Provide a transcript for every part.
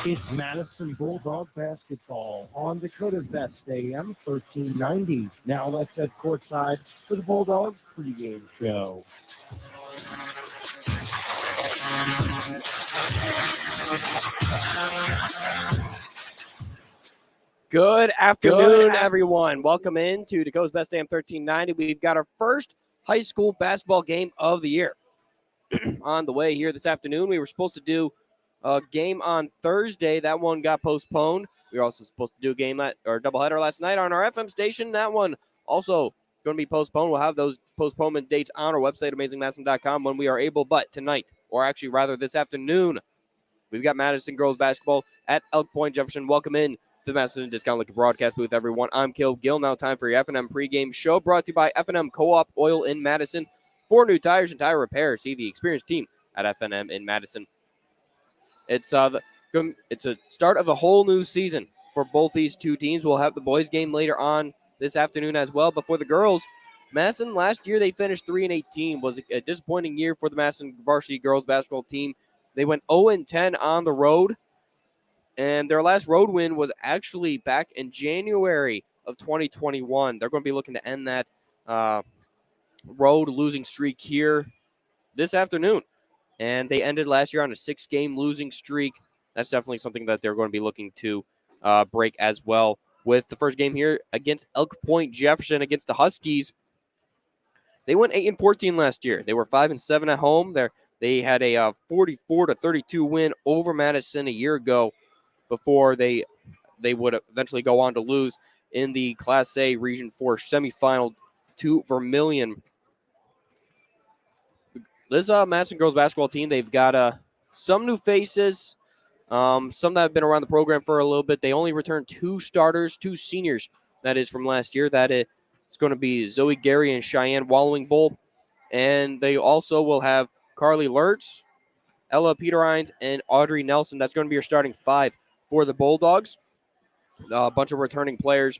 It's Madison Bulldog basketball on the Coda's Best AM 1390. Now let's head courtside for the Bulldogs pregame show. Good afternoon, everyone. Welcome into Dakota's Best AM 1390. We've got our first high school basketball game of the year on the way here this afternoon. We were supposed to do a game on Thursday. That one got postponed. We were also supposed to do a game or doubleheader last night on our FM station. That one also going to be postponed. We'll have those postponement dates on our website, amazingmadison.com, when we are able. But tonight, or actually rather this afternoon, we've got Madison girls basketball at Point-Jefferson. Welcome in to the Madison Discount Liquor broadcast booth, everyone. I'm Caleb Gill. Now time for your F&M pregame show, brought to you by F&M Co-op Oil in Madison. For new tires and tire repair, see the experienced team at F&M in Madison. It's a start of a whole new season for both these two teams. We'll have the boys game later on this afternoon as well. But for the girls, Madison last year they finished 3-18. Was a disappointing year for the Madison varsity girls basketball team. They went 0-10 on the road, and their last road win was actually back in January of 2021. They're going to be looking to end that road losing streak here this afternoon. And they ended last year on a 6-game losing streak. That's definitely something that they're going to be looking to break as well. With the first game here against Point-Jefferson against the Huskies, they went 8-14 last year. They were 5-7 at home. They had a 44-32 win over Madison a year ago before they would eventually go on to lose in the Class A Region 4 semifinal to Vermilion. This Madison girls basketball team, they've got some new faces, some that have been around the program for a little bit. They only returned 2 starters, 2 seniors, that is, from last year. That is, it's going to be Zoe Gary and Cheyenne Wallowing Bull. And they also will have Carly Lertz, Ella Peterines, and Audrey Nelson. That's going to be your starting 5 for the Bulldogs. A bunch of returning players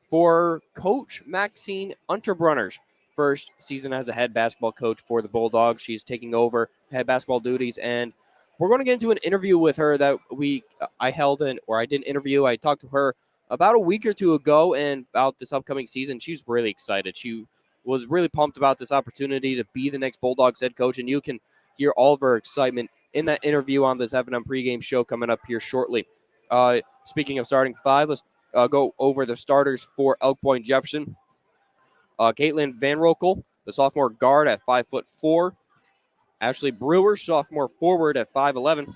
for Coach Maxine Unterbrunner's first season as a head basketball coach for the Bulldogs. She's taking over head basketball duties, and we're going to get into an interview with her that I didn't interview. I talked to her about a week or two ago and about this upcoming season. She's really excited. She was really pumped about this opportunity to be the next Bulldogs head coach, and you can hear all of her excitement in that interview on this F&M pregame show coming up here shortly. Speaking of starting 5, let's go over the starters for Point-Jefferson. Caitlin Van Rokel, the sophomore guard at 5'4". Ashley Brewer, sophomore forward at 5'11".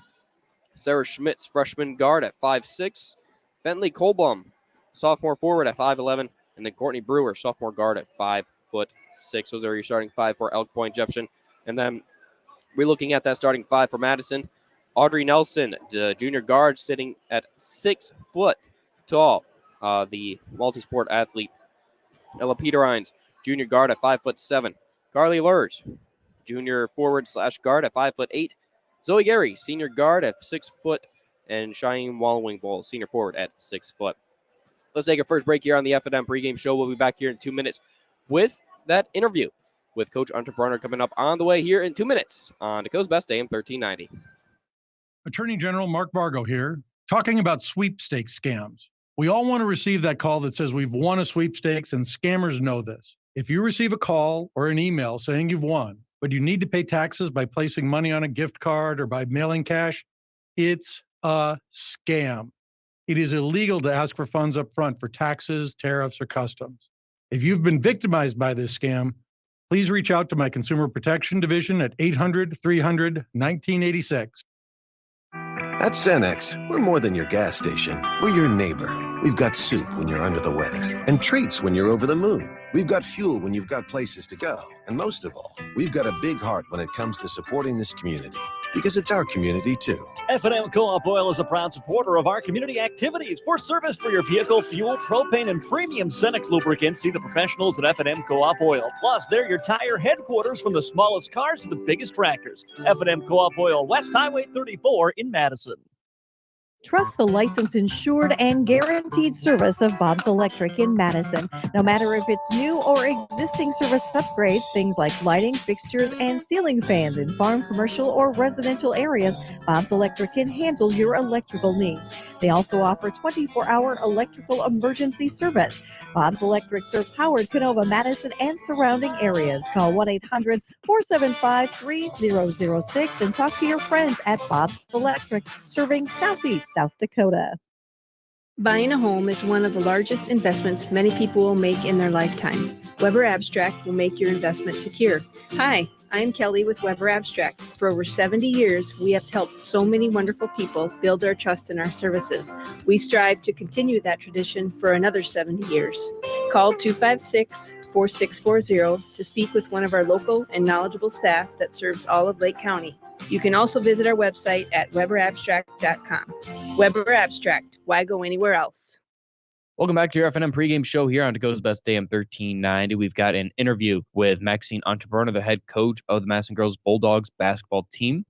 Sarah Schmitz, freshman guard at 5'6". Bentley Colbaum, sophomore forward at 5'11". And then Courtney Brewer, sophomore guard at 5'6". Those are your starting 5 for Point-Jefferson. And then we're looking at that starting 5 for Madison. Audrey Nelson, the junior guard, sitting at 6 foot tall, the multi-sport athlete. Ella Peterines, junior guard at 5'7". Carly Lertz, junior forward / guard at 5'8". Zoe Gary, senior guard at 6 foot. And Cheyenne Wallowing Bull, senior forward at 6 foot. Let's take a first break here on the F&M pregame show. We'll be back here in 2 minutes with that interview with Coach Unterbrunner coming up on the way here in 2 minutes on Dakota's Best AM 1390. Attorney General Mark Vargo here, talking about sweepstakes scams. We all want to receive that call that says we've won a sweepstakes, and scammers know this. If you receive a call or an email saying you've won, but you need to pay taxes by placing money on a gift card or by mailing cash, it's a scam. It is illegal to ask for funds up front for taxes, tariffs, or customs. If you've been victimized by this scam, please reach out to my Consumer Protection Division at 800-300-1986. At Cenex, we're more than your gas station. We're your neighbor. We've got soup when you're under the weather and treats when you're over the moon. We've got fuel when you've got places to go. And most of all, we've got a big heart when it comes to supporting this community, because it's our community too. F&M Co-op Oil is a proud supporter of our community activities. For service for your vehicle, fuel, propane, and premium Cenex lubricants, see the professionals at F&M Co-op Oil. Plus, they're your tire headquarters, from the smallest cars to the biggest tractors. F&M Co-op Oil, West Highway 34 in Madison. Trust the licensed, insured, and guaranteed service of Bob's Electric in Madison. No matter if it's new or existing service upgrades, things like lighting, fixtures, and ceiling fans in farm, commercial, or residential areas, Bob's Electric can handle your electrical needs. They also offer 24-hour electrical emergency service. Bob's Electric serves Howard, Canova, Madison, and surrounding areas. Call 1-800-475-3006 and talk to your friends at Bob's Electric, serving Southeast South Dakota. Buying a home is one of the largest investments many people will make in their lifetime. Weber Abstract will make your investment secure. Hi, I'm Kelly with Weber Abstract. For over 70 years, we have helped so many wonderful people build their trust in our services. We strive to continue that tradition for another 70 years. Call 256-4640 to speak with one of our local and knowledgeable staff that serves all of Lake County. You can also visit our website at weberabstract.com. Weber Abstract, why go anywhere else? Welcome back to your FNM pregame show here on Dakota's Best AM 1390. We've got an interview with Maxine Entrepreneur, the head coach of the Madison Girls Bulldogs basketball team.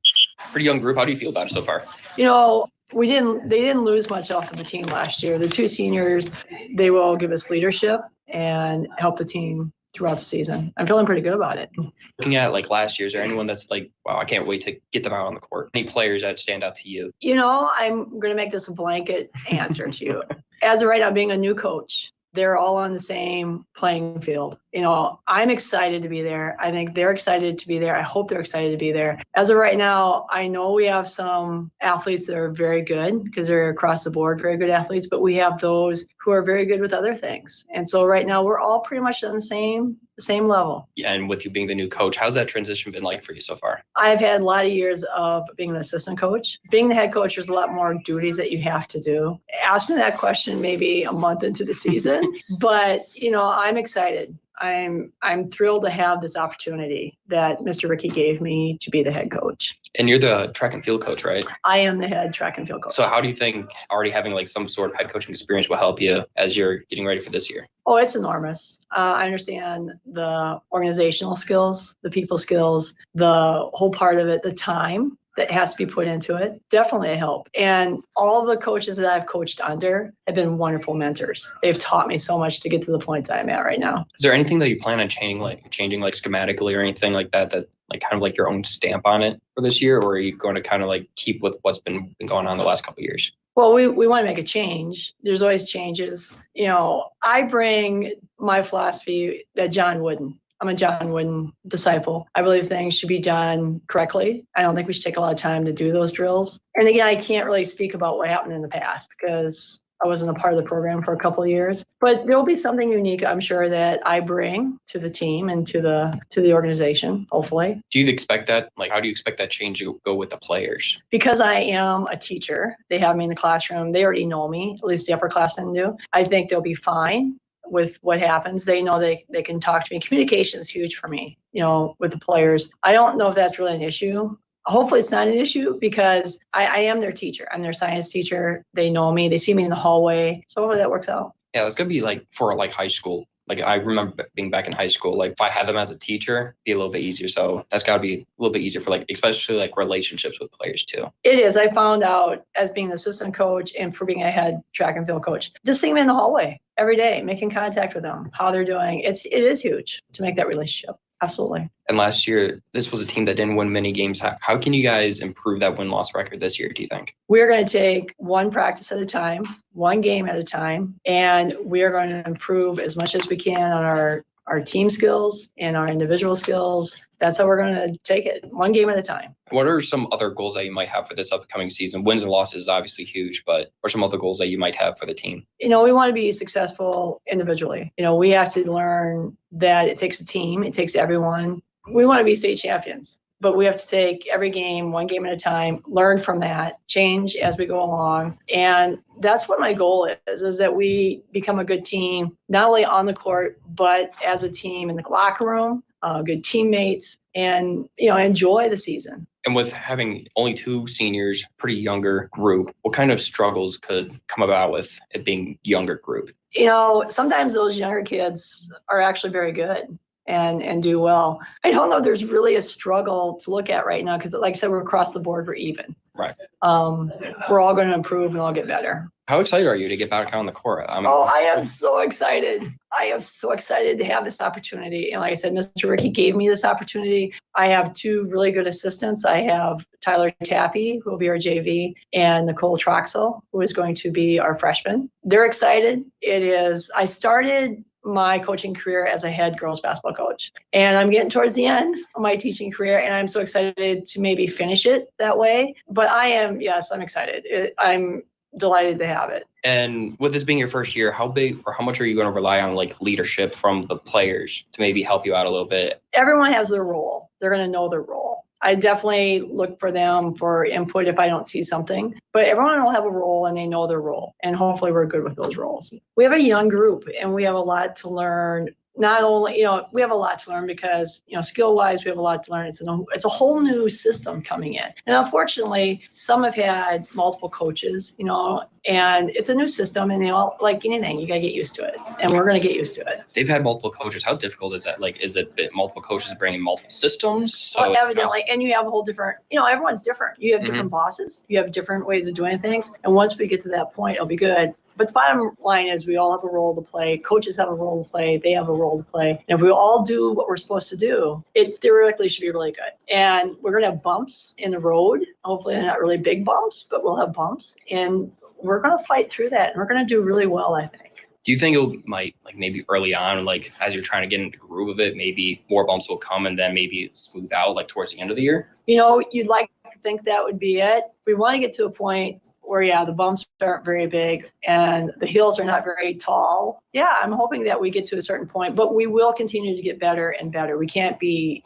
Pretty young group. How do you feel about it so far? You know, they didn't lose much off of the team last year. The two seniors, they will give us leadership and help the team throughout the season. I'm feeling pretty good about it. Looking at like last year, is there anyone that's like, wow, I can't wait to get them out on the court? Any players that stand out to you? You know, I'm going to make this a blanket answer to you. As of right now, being a new coach, they're all on the same playing field. You know, I'm excited to be there. I think they're excited to be there. I hope they're excited to be there. As of right now, I know we have some athletes that are very good because they're across the board, very good athletes, but we have those who are very good with other things. And so right now we're all pretty much on the same level. Yeah, and with you being the new coach, how's that transition been like for you so far? I've had a lot of years of being an assistant coach. Being the head coach, there's a lot more duties that you have to do. Ask me that question maybe a month into the season, but you know, I'm excited. I'm thrilled to have this opportunity that Mr. Ricky gave me to be the head coach. And you're the track and field coach, right? I am the head track and field coach. So how do you think already having like some sort of head coaching experience will help you as you're getting ready for this year? Oh, it's enormous. I understand the organizational skills, the people skills, the whole part of it, the time that has to be put into it. Definitely a help. And all the coaches that I've coached under have been wonderful mentors. They've taught me so much to get to the point that I'm at right now. Is there anything that you plan on changing like schematically or anything like that like kind of like your own stamp on it for this year? Or are you going to kind of like keep with what's been going on the last couple of years? Well, we want to make a change. There's always changes. You know, I bring my philosophy that John wouldn't. I'm a John Wooden disciple. I believe things should be done correctly. I don't think we should take a lot of time to do those drills. And again, I can't really speak about what happened in the past because I wasn't a part of the program for a couple of years. But there'll be something unique, I'm sure, that I bring to the team and to the organization, hopefully. Do you expect that? Like, how do you expect that change to go with the players? Because I am a teacher, they have me in the classroom. They already know me, at least the upperclassmen do. I think they'll be fine with what happens. They know they can talk to me. Communication is huge for me, you know, with the players. I don't know if that's really an issue. Hopefully it's not an issue because I am their teacher. I'm their science teacher. They know me. They see me in the hallway. So hopefully that works out. Yeah, that's going to be like for like high school. Like I remember being back in high school, like if I had them as a teacher, it'd be a little bit easier. So that's got to be a little bit easier for like, especially like relationships with players too. It is. I found out as being the assistant coach and for being a head track and field coach, just seeing them in the hallway every day, making contact with them, how they're doing. It is huge to make that relationship. Absolutely. And last year, this was a team that didn't win many games. How can you guys improve that win-loss record this year, do you think? We're going to take one practice at a time, one game at a time, and we are going to improve as much as we can on our team skills and our individual skills. That's how we're going to take it, one game at a time. What are some other goals that you might have for this upcoming season? Wins and losses is obviously huge, but what are some other goals that you might have for the team? You know, we want to be successful individually. You know, we have to learn that it takes a team, it takes everyone. We want to be state champions, but we have to take every game, one game at a time, learn from that, change as we go along. And that's what my goal is that we become a good team, not only on the court, but as a team in the locker room, good teammates, and, you know, enjoy the season. And with having only two seniors, pretty younger group, what kind of struggles could come about with it being younger group? You know, sometimes those younger kids are actually very good. and do well. I don't know if there's really a struggle to look at right now because, like I said, we're across the board, we're even. Right. We're all going to improve and all get better. How excited are you to get back on the court? I am so excited. I am so excited to have this opportunity. And like I said, Mr. Ricky gave me this opportunity. I have 2 really good assistants. I have Tyler Tappy, who will be our JV, and Nicole Troxel, who is going to be our freshman. They're excited. I started my coaching career as a head girls basketball coach, and I'm getting towards the end of my teaching career, and I'm so excited to maybe finish it that way. But I'm excited. I'm delighted to have it. And with this being your first year, how big or how much are you going to rely on like leadership from the players to maybe help you out a little bit? Everyone has their role. They're going to know their role. I definitely look for them for input if I don't see something, but everyone will have a role and they know their role, and hopefully we're good with those roles. We have a young group and we have a lot to learn. Not only, we have a lot to learn because, skill-wise, we have a lot to learn. It's a whole new system coming in. And unfortunately, some have had multiple coaches, and it's a new system, and they all, like anything, you got to get used to it. And we're going to get used to it. They've had multiple coaches. How difficult is that? Like, is it that multiple coaches bringing multiple systems? So well, evidently, and you have a whole different, everyone's different. You have different bosses. You have different ways of doing things. And once we get to that point, it'll be good. But the bottom line is we all have a role to play. Coaches have a role to play. They have a role to play. And if we all do what we're supposed to do, it theoretically should be really good. And we're going to have bumps in the road. Hopefully they're not really big bumps, but we'll have bumps. And we're going to fight through that. And we're going to do really well, I think. Do you think it might, like maybe early on, like as you're trying to get into the groove of it, maybe more bumps will come and then maybe smooth out like towards the end of the year? You'd like to think that would be it. We want to get to a point where, the bumps aren't very big and the hills are not very tall. Yeah, I'm hoping that we get to a certain point, but we will continue to get better and better. We can't be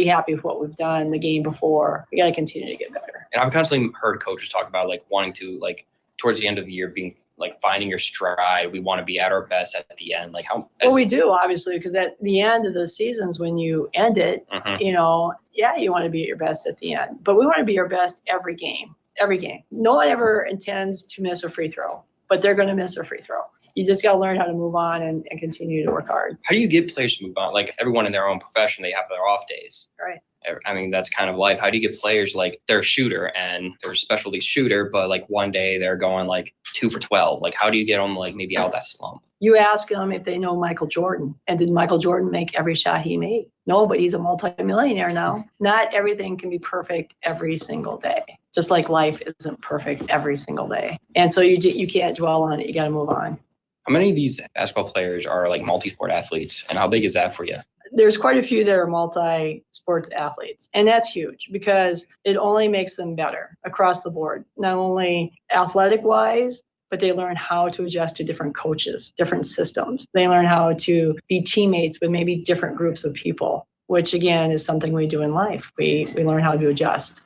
happy with what we've done the game before. We got to continue to get better. And I've constantly heard coaches talk about like wanting to like towards the end of the year being like finding your stride. We want to be at our best at the end. Like how? Well, we do obviously, because at the end of the seasons when you end it, you want to be at your best at the end, but we want to be our best every game. Every game. No one ever intends to miss a free throw, but they're going to miss a free throw. You just got to learn how to move on and continue to work hard. How do you get players to move on? Like everyone in their own profession, they have their off days. Right. I mean, that's kind of life. How do you get players like they're a shooter and they're a specialty shooter, but like one day they're going like 2 for 12. Like how do you get them like maybe out of that slump? You ask them if they know Michael Jordan. And did Michael Jordan make every shot he made? No, but he's a multimillionaire now. Not everything can be perfect every single day. Just like life isn't perfect every single day. And so you can't dwell on it. You got to move on. How many of these basketball players are like multi-sport athletes? And how big is that for you? There's quite a few that are multi-sports athletes. And that's huge because it only makes them better across the board. Not only athletic-wise, but they learn how to adjust to different coaches, different systems. They learn how to be teammates with maybe different groups of people, which again is something we do in life. We learn how to adjust.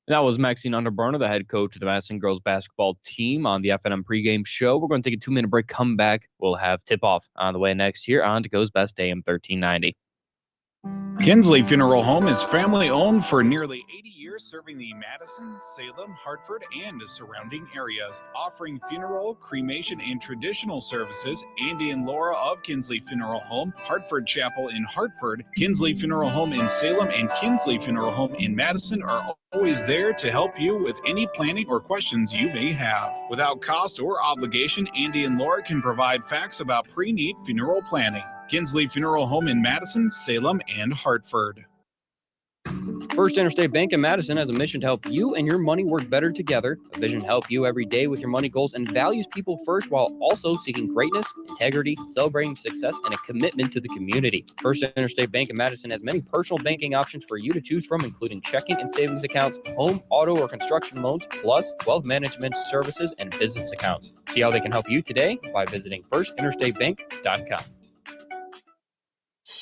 That was Maxine Unterberner, the head coach of the Madison girls basketball team on the FNM pregame show. We're going to take a 2-minute break, come back. We'll have tip-off on the way next year on to Goes Best AM 1390. Kinsley Funeral Home is family-owned for nearly 80 years, serving the Madison, Salem, Hartford, and surrounding areas. Offering funeral, cremation, and traditional services, Andy and Laura of Kinsley Funeral Home, Hartford Chapel in Hartford, Kinsley Funeral Home in Salem, and Kinsley Funeral Home in Madison are always there to help you with any planning or questions you may have. Without cost or obligation, Andy and Laura can provide facts about pre-need funeral planning. Kinsley Funeral Home in Madison, Salem, and Hartford. First Interstate Bank in Madison has a mission to help you and your money work better together. A vision to help you every day with your money goals and values people first while also seeking greatness, integrity, celebrating success, and a commitment to the community. First Interstate Bank in Madison has many personal banking options for you to choose from, including checking and savings accounts, home, auto, or construction loans, plus wealth management services and business accounts. See how they can help you today by visiting firstinterstatebank.com.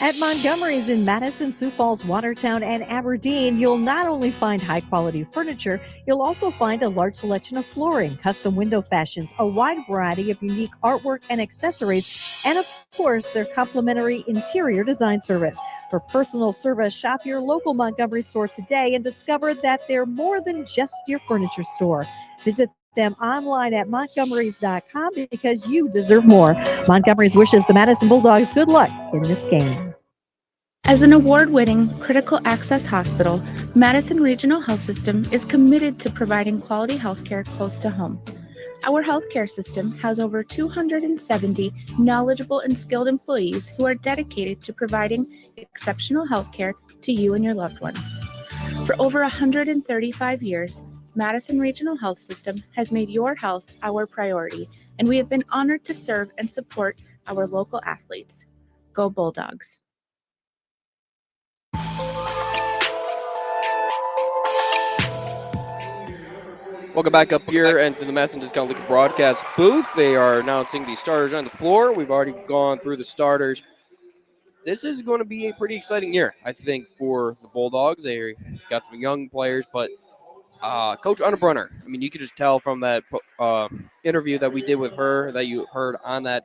At Montgomery's in Madison, Sioux Falls, Watertown, and Aberdeen, you'll not only find high-quality furniture, you'll also find a large selection of flooring, custom window fashions, a wide variety of unique artwork and accessories, and of course, their complimentary interior design service. For personal service, shop your local Montgomery store today and discover that they're more than just your furniture store. Visit them online at montgomerys.com because you deserve more. Montgomery's wishes the Madison Bulldogs good luck in this game. As an award-winning critical access hospital, Madison Regional Health System is committed to providing quality healthcare close to home. Our healthcare system has over 270 knowledgeable and skilled employees who are dedicated to providing exceptional healthcare to you and your loved ones. For over 135 years, Madison Regional Health System has made your health our priority, and we have been honored to serve and support our local athletes. Go Bulldogs! Welcome back up here into the Madison Discount Liquor broadcast booth. They are announcing the starters on the floor. We've already gone through the starters. This is going to be a pretty exciting year, I think, for the Bulldogs. They got some young players, but Coach Underbrunner, I mean, you could just tell from that interview that we did with her that you heard on that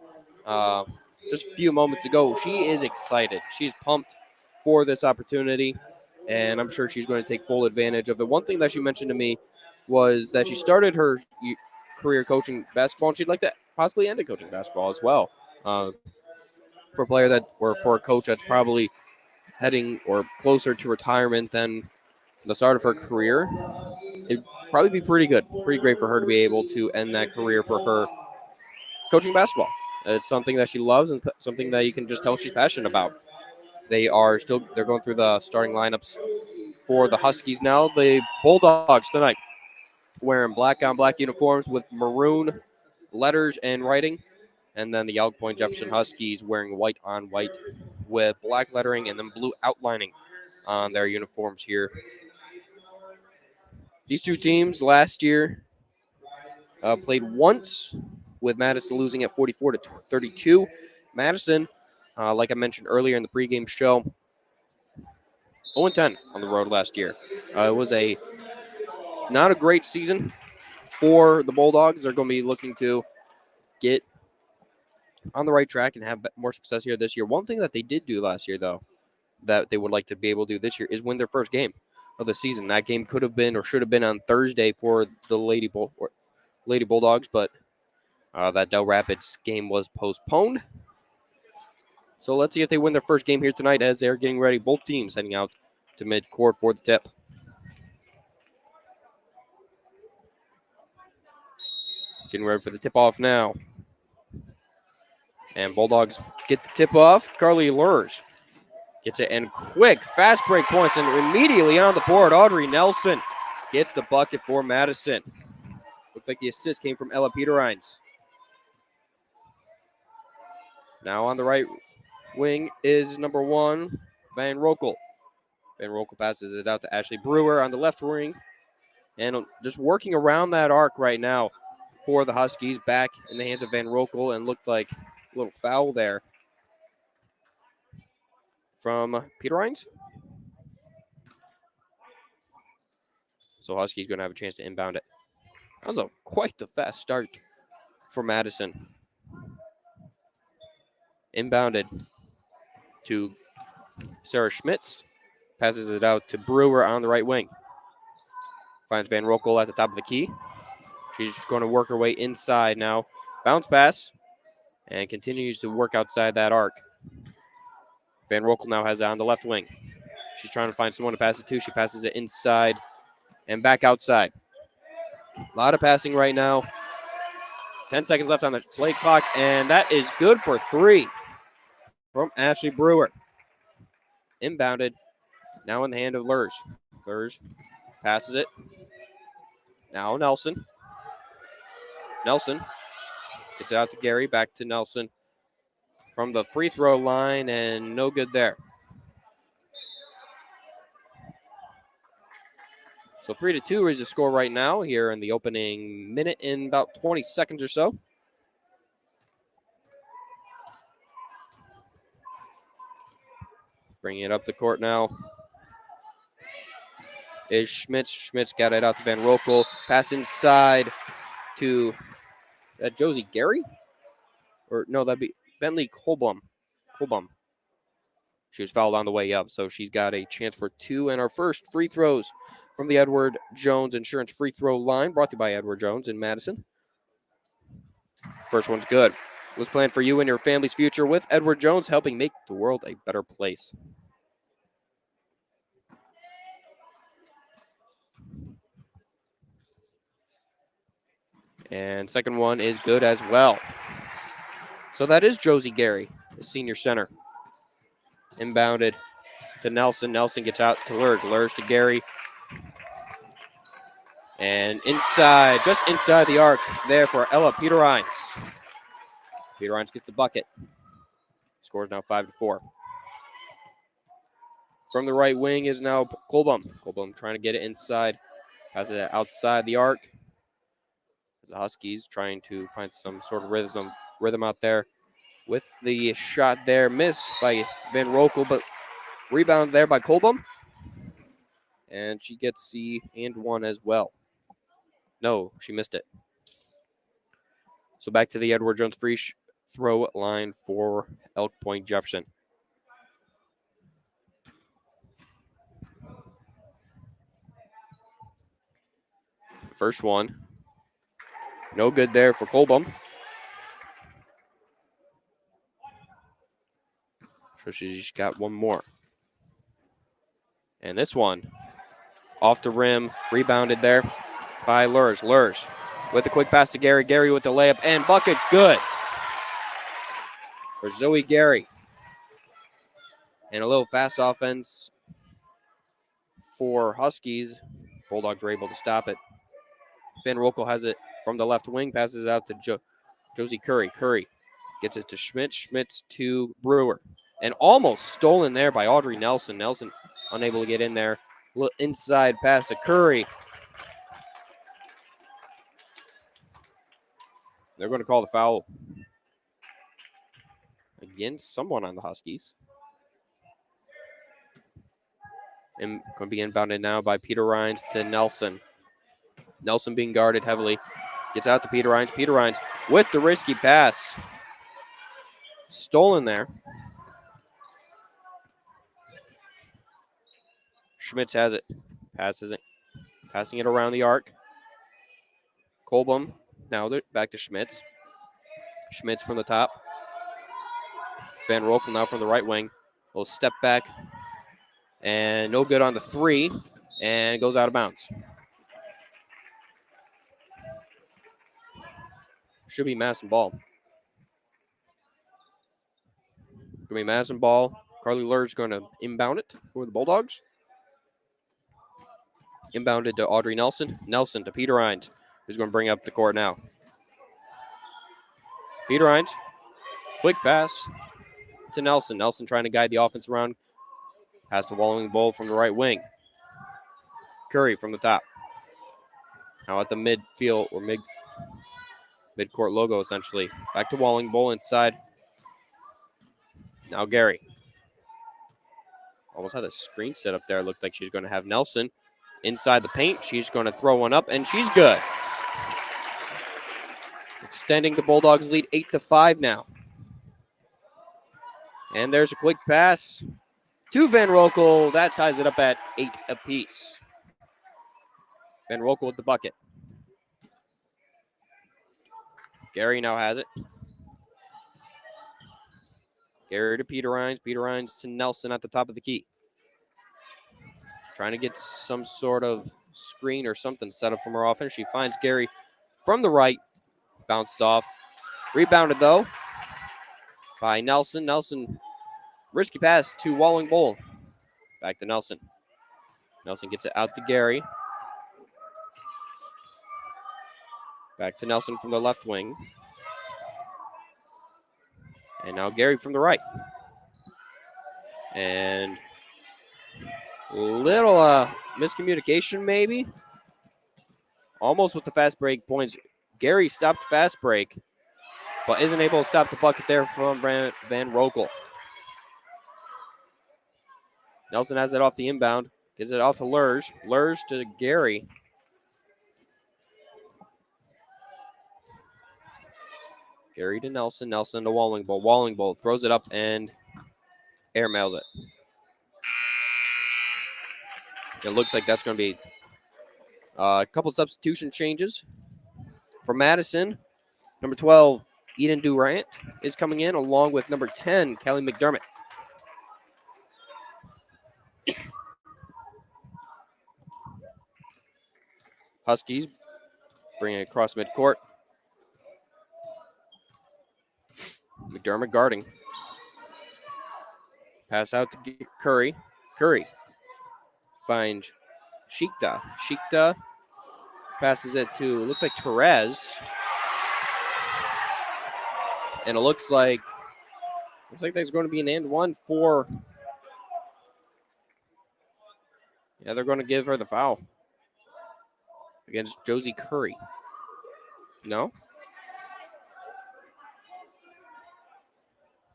just a few moments ago. She is excited. She's pumped for this opportunity, and I'm sure she's going to take full advantage of it. One thing that she mentioned to me was that she started her career coaching basketball, and she'd like to possibly end up coaching basketball as well. For a player that, or for a coach that's probably heading or closer to retirement than the start of her career, it'd probably be pretty good, pretty great for her to be able to end that career for her coaching basketball. It's something that she loves and something that you can just tell she's passionate about. They're going through the starting lineups for the Huskies now. The Bulldogs tonight wearing black on black uniforms with maroon letters and writing. And then the Point-Jefferson Huskies wearing white on white with black lettering and then blue outlining on their uniforms here. These two teams last year played once, with Madison losing at 44-32. Madison, like I mentioned earlier in the pregame show, 0-10 on the road last year. It was not a great season for the Bulldogs. They're going to be looking to get on the right track and have more success here this year. One thing that they did do last year, though, that they would like to be able to do this year is win their first game of the season. That game could have been or should have been on Thursday for the Lady Bulldogs, but that Del Rapids game was postponed. So let's see if they win their first game here tonight as they're getting ready. Both teams heading out to midcourt for the tip. Getting ready for the tip-off now. And Bulldogs get the tip-off. Carly Lurs gets it in quick. Fast break points and immediately on the board. Audrey Nelson gets the bucket for Madison. Looked like the assist came from Ella Peterines. Now on the right wing is number 1, Van Rokel. Van Rokel passes it out to Ashley Brewer on the left wing. And just working around that arc right now for the Huskies. Back in the hands of Van Rokel, and looked like a little foul there from Peterines. So Huskies going to have a chance to inbound it. That was quite the fast start for Madison. Inbounded to Sarah Schmitz. Passes it out to Brewer on the right wing. Finds Van Rokel at the top of the key. She's going to work her way inside now. Bounce pass. And continues to work outside that arc. Van Rokel now has it on the left wing. She's trying to find someone to pass it to. She passes it inside and back outside. A lot of passing right now. 10 seconds left on the play clock, and that is good for 3 from Ashley Brewer. Inbounded. Now in the hand of Lurs. Lurs passes it. Now Nelson. Nelson gets it out to Gary. Back to Nelson from the free throw line, and no good there. So 3-2 is the score right now here in the opening minute in about 20 seconds or so. Bringing it up the court now is Schmitz. Schmitz got it out to Van Rokel. Pass inside to Josie Gary? Or no, that'd be Bentley Colbum. She was fouled on the way up, so she's got a chance for 2. And our first free throws from the Edward Jones Insurance free throw line, brought to you by Edward Jones in Madison. First one's good. Was planned for you and your family's future with Edward Jones, helping make the world a better place. And second one is good as well. So that is Josie Gary, the senior center. Inbounded to Nelson. Nelson gets out to Lurge. Lurge to Gary. And inside, just inside the arc there for Ella Peterines. Peterines gets the bucket. Scores now 5-4. From the right wing is now Colbum. Colbum trying to get it inside. Passes it outside the arc. The Huskies trying to find some sort of rhythm out there. With the shot there, missed by Van Rokel, but rebound there by Colbum. And she gets the and one as well. No, she missed it. So back to the Edward Jones free throw line for Elk Point-Jefferson. The first one, no good there for Colbum. So she's got one more. And this one, off the rim, rebounded there by Lurs. Lurs with a quick pass to Gary. Gary with the layup and bucket, good for Zoe Gary. And a little fast offense for Huskies. Bulldogs were able to stop it. Van Rokel has it from the left wing, passes out to Josie Curry. Curry gets it to Schmitz. Schmitz to Brewer. And almost stolen there by Audrey Nelson. Nelson unable to get in there. Little inside pass to Curry. They're going to call the foul against someone on the Huskies. And going to be inbounded now by Peter Rines to Nelson. Nelson being guarded heavily. Gets out to Peter Rines. Peter Rines with the risky pass. Stolen there. Schmitz has it. Passes it. Passing it around the arc. Colbum. Now back to Schmitz. Schmitz from the top. Van Rokel now from the right wing. Will step back. And no good on the three. And goes out of bounds. Should be Madison ball. Going to be Madison ball. Carly Lurge going to inbound it for the Bulldogs. Inbounded to Audrey Nelson. Nelson to Peter Rines, who's going to bring up the court now. Peter Rines, quick pass to Nelson. Nelson trying to guide the offense around. Pass to Walling Bowl from the right wing. Curry from the top. Now at the midfield or mid-court logo, essentially. Back to Walling Bowl inside. Now Gary. Almost had a screen set up there. Looked like she's going to have Nelson inside the paint. She's going to throw one up, and she's good. Extending the Bulldogs' lead 8-5 now. And there's a quick pass to Van Rokel. That ties it up at 8 apiece. Van Rokel with the bucket. Gary now has it. Gary to Peter Rines. Peter Rines to Nelson at the top of the key. Trying to get some sort of screen or something set up from her offense. She finds Gary from the right. Bounced off. Rebounded, though, by Nelson. Nelson, risky pass to Walling Bowl. Back to Nelson. Nelson gets it out to Gary. Back to Nelson from the left wing. And now Gary from the right. And little miscommunication maybe. Almost with the fast break points. Gary stopped the fast break, but isn't able to stop the bucket there from Van Rokel. Nelson has it off the inbound. Gives it off to Lurge. Lurge to Gary. Gary to Nelson. Nelson to Walling Bowl. Walling Bowl throws it up and airmails it. It looks like that's going to be a couple substitution changes. For Madison, number 12, Eden Durant is coming in, along with number 10, Kelly McDermott. Huskies bringing it across midcourt. McDermott guarding. Pass out to Curry. Curry finds Shikta. Shikta passes it to, looks like Therese. And it looks like there's going to be an and one for. Yeah, they're going to give her the foul against Josie Curry. No?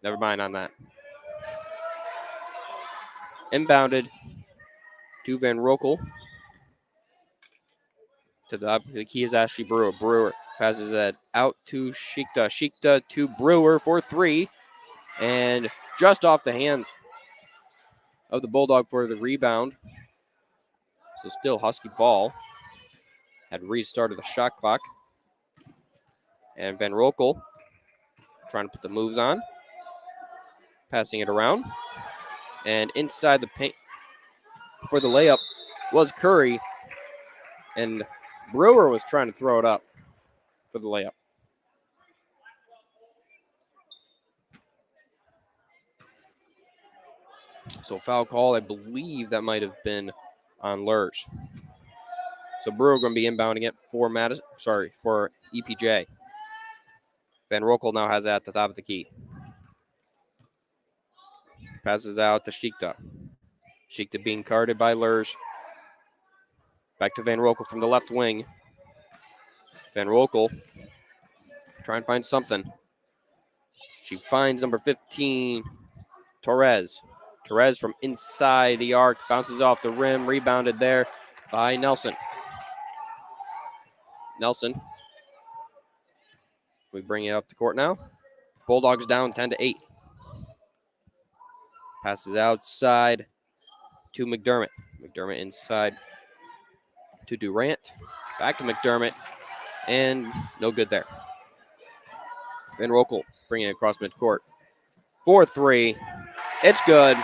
Never mind on that. Inbounded to Van Rokel. To the key is Ashley Brewer. Brewer passes it out to Shikta. Shikta to Brewer for 3. And just off the hands of the Bulldog for the rebound. So still Husky ball. Had restarted the shot clock. And Van Rokel trying to put the moves on. Passing it around. And inside the paint for the layup was Curry. And Brewer was trying to throw it up for the layup. So foul call, I believe that might have been on Lurs. So Brewer going to be inbounding it for for EPJ. Van Rokel now has it at the top of the key. Passes out to Shikta. Shikta being guarded by Lurs. Back to Van Rokel from the left wing. Van Rokel trying to find something. She finds number 15, Torres. Torres from inside the arc, bounces off the rim, rebounded there by Nelson. Nelson. We bring it up the court now. Bulldogs down 10-8. Passes outside to McDermott. McDermott inside to Durant. Back to McDermott. And no good there. Van Rokel bringing it across midcourt. 4-3. It's good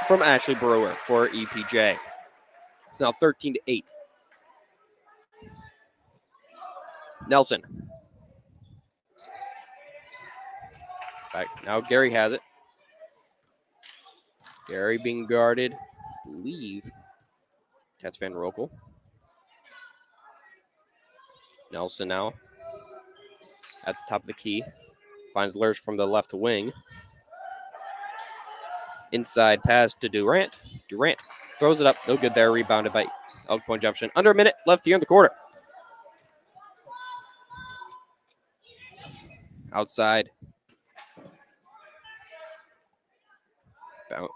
from Ashley Brewer for EPJ. It's now 13-8. Nelson. Back. Now Gary has it. Gary being guarded. I believe that's Van Rokel. Nelson now at the top of the key. Finds Lurs from the left wing. Inside pass to Durant. Durant throws it up. No good there. Rebounded by Point-Jefferson. Under a minute left here in the quarter. Outside.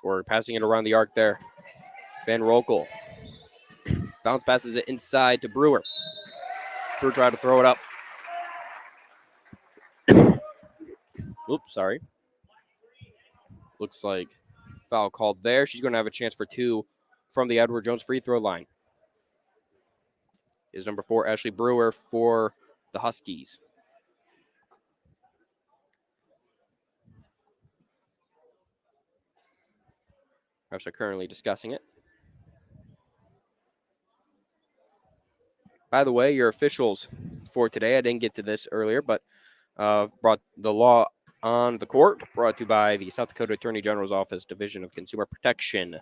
We're passing it around the arc there. Van Rokel. Bounce passes it inside to Brewer. Brewer tried to throw it up. Oops, sorry. Looks like foul called there. She's going to have a chance for 2 from the Edward Jones free throw line. Is number 4, Ashley Brewer for the Huskies. Refs are currently discussing it. By the way, your officials for today, I didn't get to this earlier, but brought the law on the court, brought to you by the South Dakota Attorney General's Office, Division of Consumer Protection.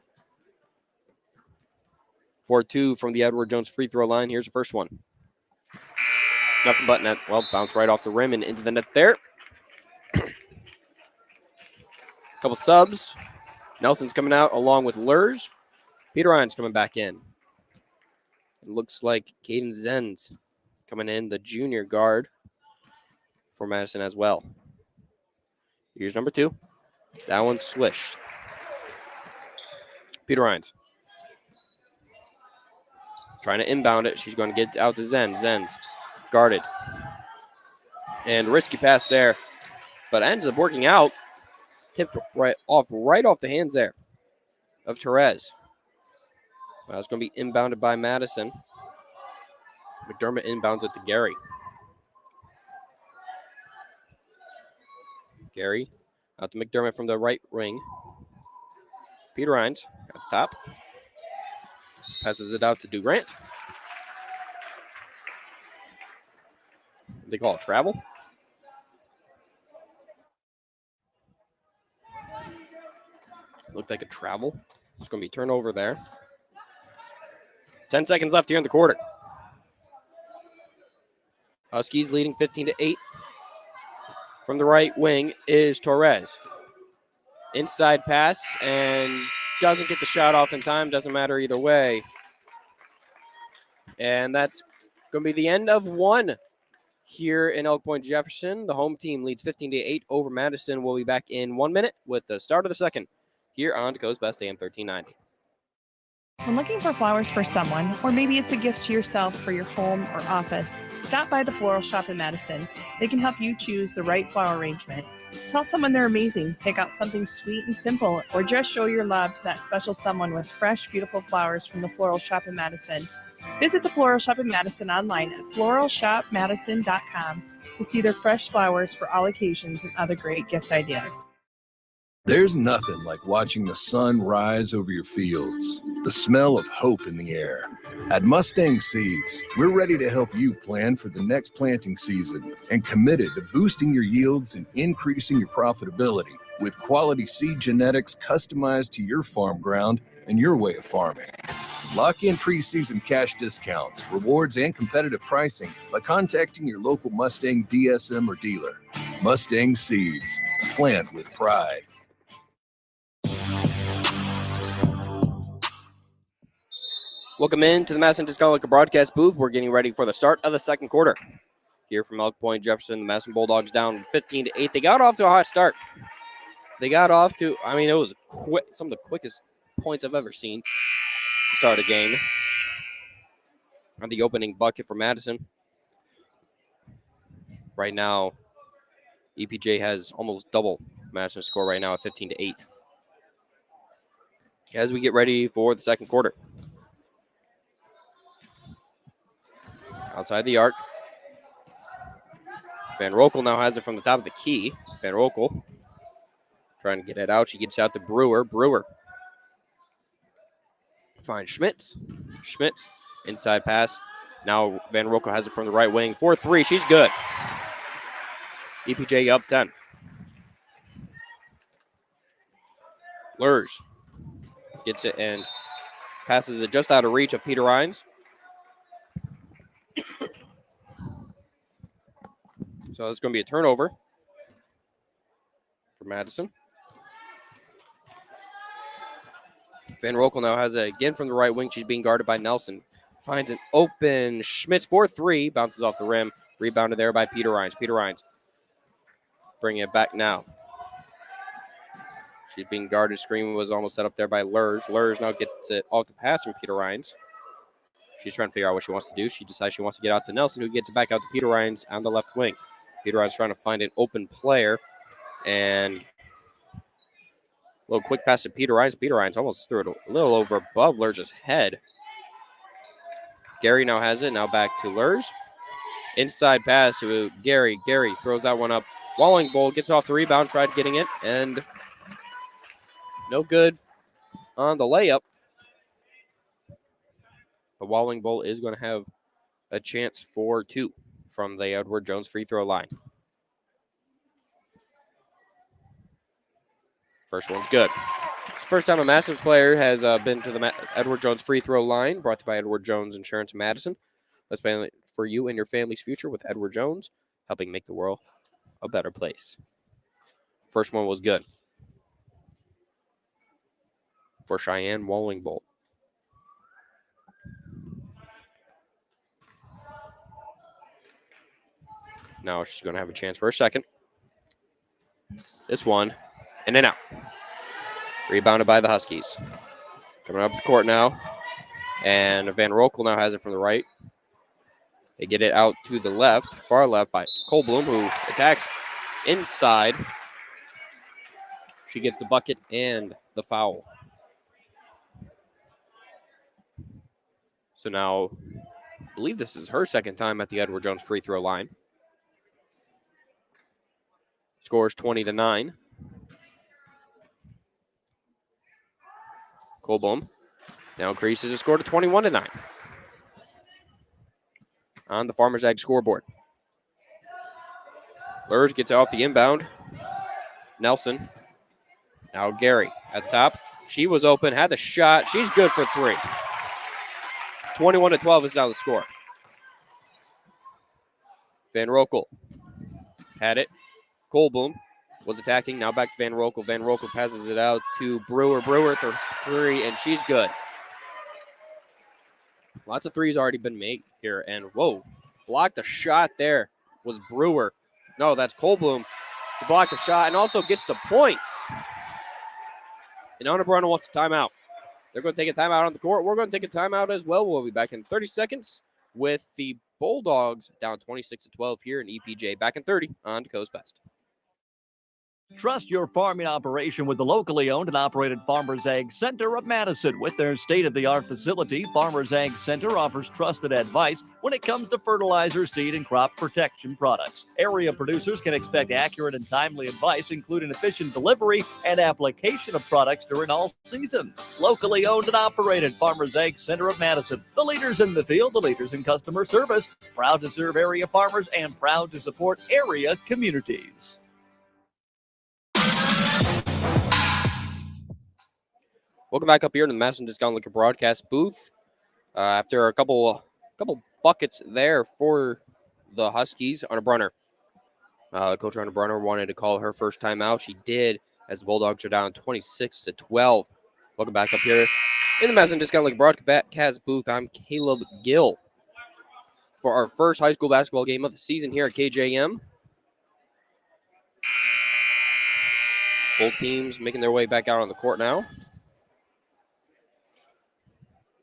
4-2 from the Edward Jones free throw line. Here's the first one. Nothing but net. Well, bounce right off the rim and into the net there. Couple subs. Nelson's coming out along with Lurs. Peter Ryan's coming back in. It looks like Caden Zenz coming in, the junior guard for Madison as well. Here's number 2. That one's swished. Peter Ryan's trying to inbound it. She's going to get out to Zenz. Zenz guarded. And risky pass there, but ends up working out. Tipped right off the hands there of Therese. Well, it's going to be inbounded by Madison. McDermott inbounds it to Gary. Gary out to McDermott from the right wing. Peter Rines at the top. Passes it out to Durant. They call it travel. like they could travel. It's going to be turnover there. 10 seconds left here in the quarter. Huskies leading 15-8. From the right wing is Torres. Inside pass and doesn't get the shot off in time. Doesn't matter either way. And that's going to be the end of one here in Elk Point-Jefferson. The home team leads 15-8 over Madison. We'll be back in 1 minute with the start of the second here on Dakota's Best AM 1390. When looking for flowers for someone, or maybe it's a gift to yourself for your home or office, stop by the Floral Shop in Madison. They can help you choose the right flower arrangement. Tell someone they're amazing, pick out something sweet and simple, or just show your love to that special someone with fresh, beautiful flowers from the Floral Shop in Madison. Visit the Floral Shop in Madison online at floralshopmadison.com to see their fresh flowers for all occasions and other great gift ideas. There's nothing like watching the sun rise over your fields, the smell of hope in the air. At Mustang Seeds, we're ready to help you plan for the next planting season and committed to boosting your yields and increasing your profitability with quality seed genetics customized to your farm ground and your way of farming. Lock in preseason cash discounts, rewards, and competitive pricing by contacting your local Mustang DSM or dealer. Mustang Seeds, plant with pride. Welcome in to the Madison Discount Liquor broadcast booth. We're getting ready for the start of the second quarter. Here from Elk Point-Jefferson, the Madison Bulldogs down 15-8. They got off to a hot start. They got off to, it was quick, some of the quickest points I've ever seen to start a game. On the opening bucket for Madison. Right now, EPJ has almost double Madison's score right now at 15-8. As we get ready for the second quarter. Outside the arc. Van Rokel now has it from the top of the key. Van Rokel trying to get it out. She gets out to Brewer. Brewer finds Schmitz. Schmitz, inside pass. Now Van Rokel has it from the right wing. 4-3. She's good. EPJ up 10. Lurs gets it and passes it just out of reach of Peter Rhines. So it's going to be a turnover for Madison. Van Rokel now has it again from the right wing. She's being guarded by Nelson. Finds an open Schmitz 4-3. Bounces off the rim. Rebounded there by Peter Rhines. Peter Rhines bringing it back now. She's being guarded. Screen was almost set up there by Lurs. Lurs now gets it off the pass from Peter Rhines. She's trying to figure out what she wants to do. She decides she wants to get out to Nelson, who gets it back out to Peter Rhines on the left wing. Peter Rhines trying to find an open player. And a little quick pass to Peter Rhines. Peter Rhines almost threw it a little over above Lurs' head. Gary now has it. Now back to Lurs. Inside pass to Gary. Gary throws that one up. Walling Bowl gets off the rebound, tried getting it, and no good on the layup. But Walling Bowl is going to have a chance for two from the Edward Jones free throw line. First one's good. It's the first time a Madison player has been to the Edward Jones free throw line, brought to you by Edward Jones Insurance Madison. Let's plan for you and your family's future with Edward Jones, helping make the world a better place. First one was good for Cheyenne Walling Bolt. Now she's going to have a chance for a second. This one, and then out. Rebounded by the Huskies. Coming up the court now. And Van Rokel now has it from the right. They get it out to the left, far left by Colbloom, who attacks inside. She gets the bucket and the foul. So now, I believe this is her second time at the Edward Jones free throw line. Scores 20-9. Colbloom now increases the score to 21-9 on the Farmers Ag scoreboard. Lurs gets off the inbound. Nelson. Now Gary at the top. She was open, had the shot. She's good for 3. 21-12 is now the score. Van Rokel had it. Coleboom was attacking. Now back to Van Rokel. Van Rokel passes it out to Brewer. Brewer for 3, and she's good. Lots of threes already been made here. And, whoa, blocked a shot there was Brewer. No, that's Coleboom. He blocked a shot and also gets the points. And Anna Bruno wants a timeout. They're going to take a timeout on the court. We're going to take a timeout as well. We'll be back in 30 seconds with the Bulldogs down 26-12 here in EPJ. Back in 30 on Coast Best. Trust your farming operation with the locally owned and operated Farmers Ag Center of Madison. With their state-of-the-art facility, Farmers Ag Center offers trusted advice when it comes to fertilizer, seed, and crop protection products. Area producers can expect accurate and timely advice, including efficient delivery and application of products during all seasons. Locally owned and operated Farmers Ag Center of Madison. The leaders in the field, the leaders in customer service. Proud to serve area farmers and proud to support area communities. Welcome back up here to the Madison Discount Liquor broadcast booth. After a couple buckets there for the Huskies, Anna Brunner. Coach Anna Brunner wanted to call her first time out. She did, as the Bulldogs are down 26-12. Welcome back up here in the Madison Discount Liquor broadcast booth. I'm Caleb Gill for our first high school basketball game of the season here at KJM. Both teams making their way back out on the court now.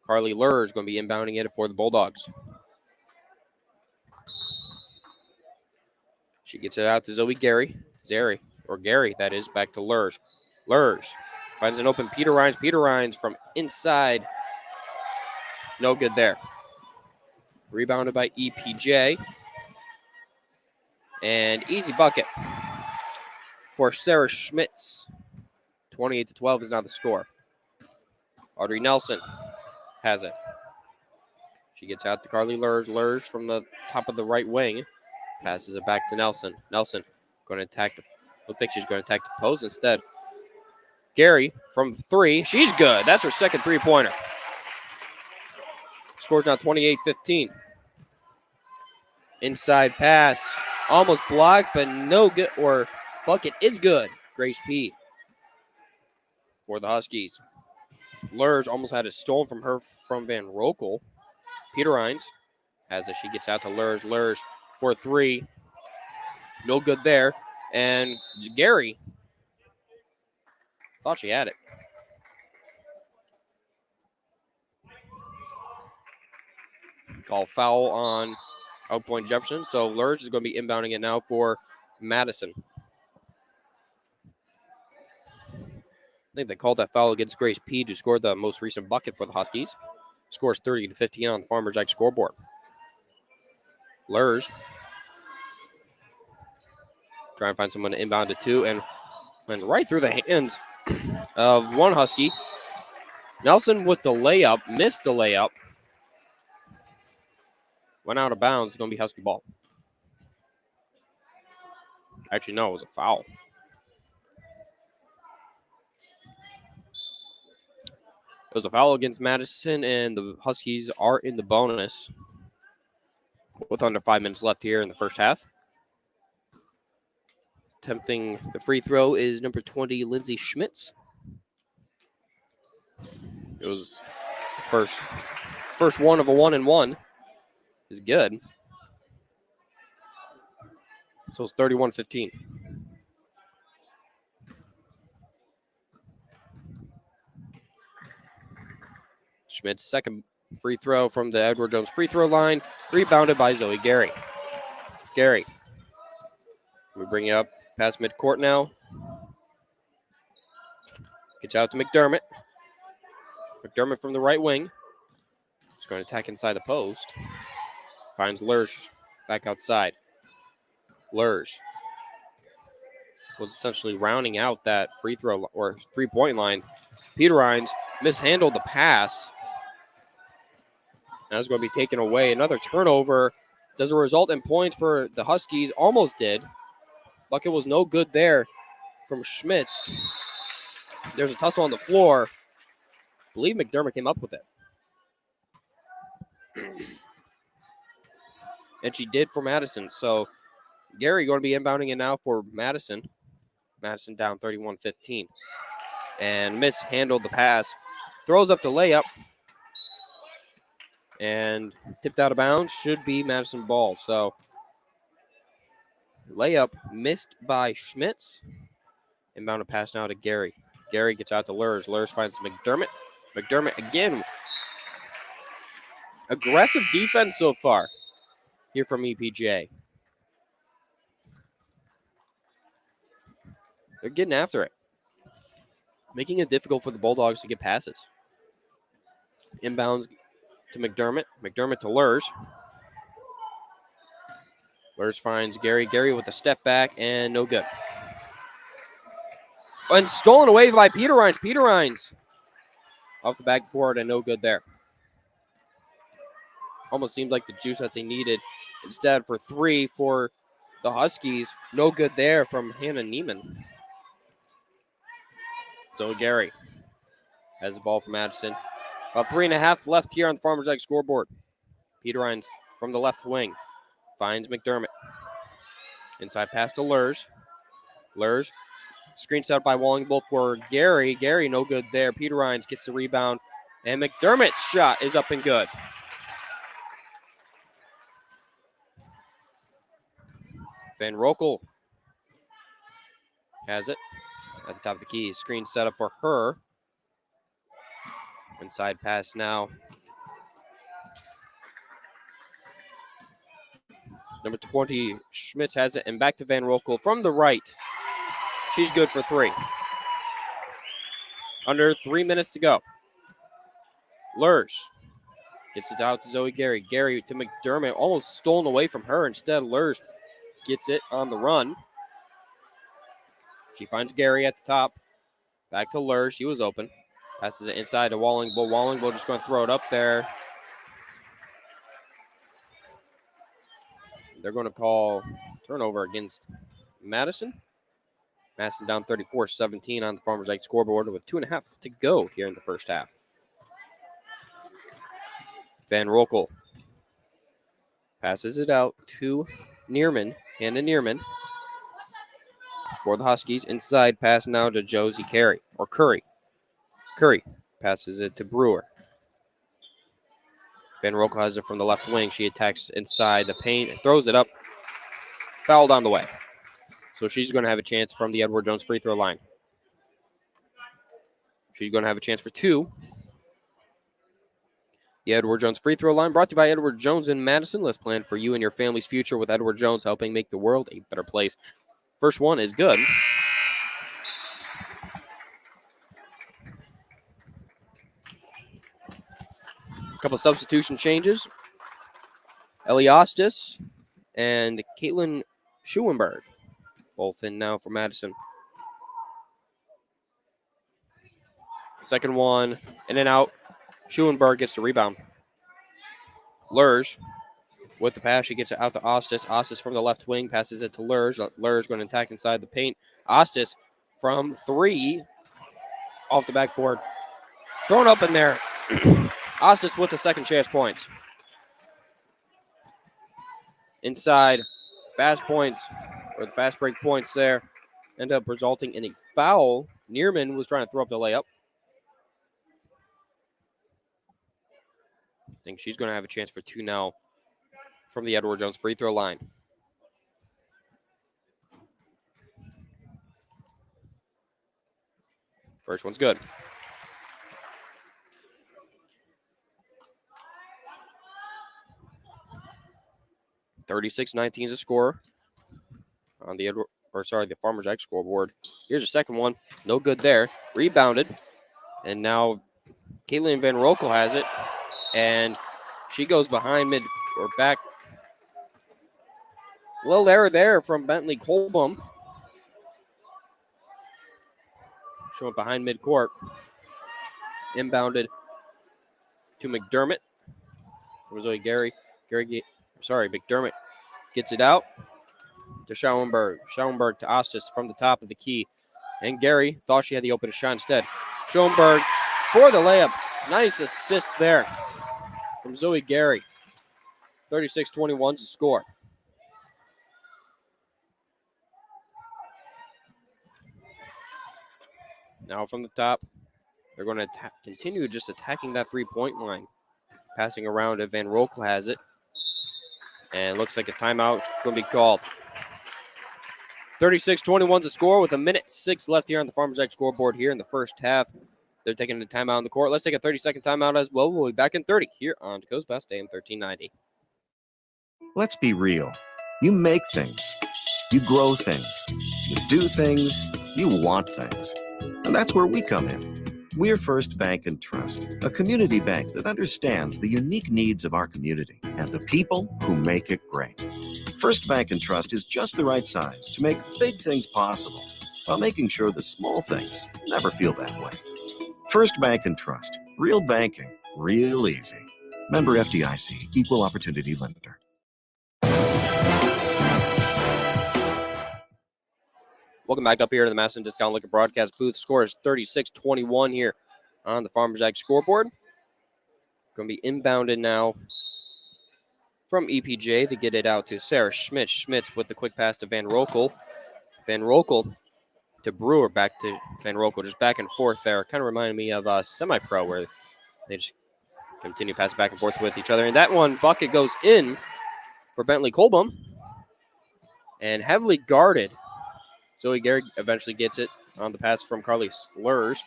Carly Lurr is going to be inbounding it for the Bulldogs. She gets it out to Zoe Gary. Gary, that is, back to Lurs. Lurs finds an open Peter Rhines. Peter Rhines from inside. No good there. Rebounded by EPJ. And easy bucket for Sarah Schmitz. 28-12 is now the score. Audrey Nelson has it. She gets out to Carly Lurs. Lurs from the top of the right wing. Passes it back to Nelson. Nelson going to attack looks like she's going to attack the post instead. Gary from 3. She's good. That's her second three-pointer. Scores now 28-15. Inside pass. Almost blocked, but no good. Or bucket is good. Grace P. for the Huskies. Lurs almost had it stolen from Van Rokel. Peter Rhines has it. She gets out to Lurs. Lurs for 3. No good there. And Gary thought she had it. Call foul on Point-Jefferson. So Lurs is going to be inbounding it now for Madison. I think they called that foul against Grace P, who scored the most recent bucket for the Huskies. Scores 30-15 on the Farmers Ag scoreboard. Lurs trying to find someone to inbound it to, and went right through the hands of one Husky. Nelson with the layup, missed the layup. Went out of bounds. It's going to be Husky ball. Actually, no, it was a foul. It was a foul against Madison, and the Huskies are in the bonus with under 5 minutes left here in the first half. Attempting the free throw is number 20, Lindsay Schmitz. It was first one of a 1-and-1 is good. So it's 31-15. Schmidt's second free throw from the Edward Jones free throw line, rebounded by Zoe Gary. Gary, we bring you up past midcourt now. Gets out to McDermott. McDermott from the right wing. He's going to attack inside the post. Finds Lurs back outside. Lurs was essentially rounding out that free throw or 3-point line. Peter Rhines mishandled the pass. Now it's going to be taken away. Another turnover. Does it result in points for the Huskies? Almost did. Bucket was no good there from Schmitz. There's a tussle on the floor. I believe McDermott came up with it. And she did for Madison. So Gary going to be inbounding it now for Madison. Madison down 31-15. And mishandled the pass. Throws up the layup. And tipped out of bounds. Should be Madison ball. So layup missed by Schmitz. Inbounded pass now to Gary. Gary gets out to Lurs. Lurs finds McDermott. McDermott again. Aggressive defense so far here from EPJ. They're getting after it. Making it difficult for the Bulldogs to get passes. Inbounds to McDermott. McDermott to Lurs. Lurs finds Gary. Gary with a step back and no good. And stolen away by Peter Rines. Peter Rines off the backboard and no good there. Almost seemed like the juice that they needed instead for three for the Huskies. No good there from Hannah Neiman. So Gary has the ball for Madison. About 3.5 left here on the Farmers Egg scoreboard. Peter Rines from the left wing finds McDermott. Inside pass to Lurs. Lurs screen set by Wallingbull for Gary. Gary no good there. Peter Rines gets the rebound. And McDermott's shot is up and good. Van Rokel has it at the top of the key. Screen set up for her. Inside pass now. Number 20, Schmitz has it. And back to Van Rokel from the right. She's good for three. Under 3 minutes to go. Lurs gets it out to Zoe Gary. Gary to McDermott. Almost stolen away from her. Instead, Lurs gets it on the run. She finds Gary at the top. Back to Lurs. She was open. Passes it inside to Wallingbull. Wallingbull just going to throw it up there. They're going to call turnover against Madison. Madison down 34-17 on the Farmers Egg scoreboard with 2.5 to go here in the first half. Van Rokel passes it out to Neerman. Hannah Neerman for the Huskies. Inside pass now to Josie Curry. Curry passes it to Brewer. Van Rokel has it from the left wing. She attacks inside the paint and throws it up. Fouled on the way. So she's going to have a chance from the Edward Jones free throw line. She's going to have a chance for two. The Edward Jones free throw line brought to you by Edward Jones in Madison. Let's plan for you and your family's future with Edward Jones, helping make the world a better place. First one is good. A couple substitution changes. Eliastis and Caitlin Schuenberg, both in now for Madison. Second one, in and out. Schuenberg gets the rebound. Lurs with the pass. She gets it out to Ostis. Ostis from the left wing passes it to Lurs. Lurs going to attack inside the paint. Ostis from three off the backboard. Thrown up in there. Ostis with the second chance points. Inside, fast points, or the fast break points there, end up resulting in a foul. Neerman was trying to throw up the layup. I think she's going to have a chance for two now from the Edward Jones free throw line. First one's good. 36-19 is the score on the the Farmers Egg scoreboard. Here's a second one. No good there. Rebounded. And now Caitlin Van Rokel has it. And she goes behind mid or back. Little error there from Bentley Colbum. Showing behind midcourt. Inbounded to McDermott from Zoe Gary. McDermott gets it out to Schauenberg. Schauenberg to Ostis from the top of the key. And Gary thought she had the open shot instead. Schoenberg for the layup. Nice assist there from Zoe Gary. 36-21 to score. Now from the top, they're going to continue just attacking that three-point line. Passing around if Van Rokel has it. And looks like a timeout going to be called. 36-21 to score with 1:06 left here on the Farmers Edge scoreboard here in the first half. They're taking a timeout on the court. Let's take a 30-second timeout as well. We'll be back in 30 here on Goes Best AM 1390. Let's be real. You make things. You grow things. You do things. You want things. And that's where we come in. We're First Bank and Trust, a community bank that understands the unique needs of our community and the people who make it great. First Bank and Trust is just the right size to make big things possible while making sure the small things never feel that way. First Bank and Trust. Real banking. Real easy. Member FDIC. Equal Opportunity Lender. Welcome back up here to the Madison Discount Liquor Broadcast booth. Score is 36-21 here on the Farmers Ag scoreboard. Going to be inbounded now from EPJ. They get it out to Sarah Schmitz. Schmitz with the quick pass to Van Rokel. Van Rokel to Brewer, back to Van Rokel. Just back and forth there. Kind of reminded me of semi-pro where they just continue passing back and forth with each other. And that one bucket goes in for Bentley Colbum. And heavily guarded. Zoe Gary eventually gets it on the pass from Carly Lurs.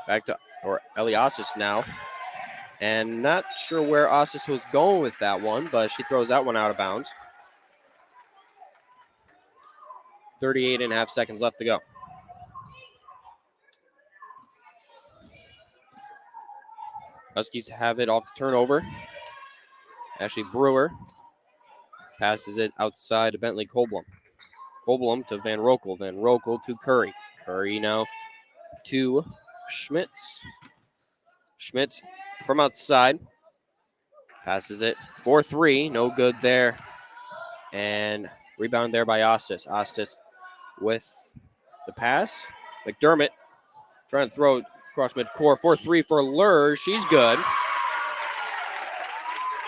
Back to Ellie Ossis now. And not sure where Ossis was going with that one, but she throws that one out of bounds. 38.5 seconds left to go. Huskies have it off the turnover. Ashley Brewer passes it outside to Bentley Colblum. Colblum to Van Rokel. Van Rokel to Curry. Curry now to Schmitz. Schmitz from outside. Passes it. 4-3. No good there. And rebound there by Ostis. Ostis with the pass. McDermott trying to throw it across midcourt. 4-3 for Lurs. She's good.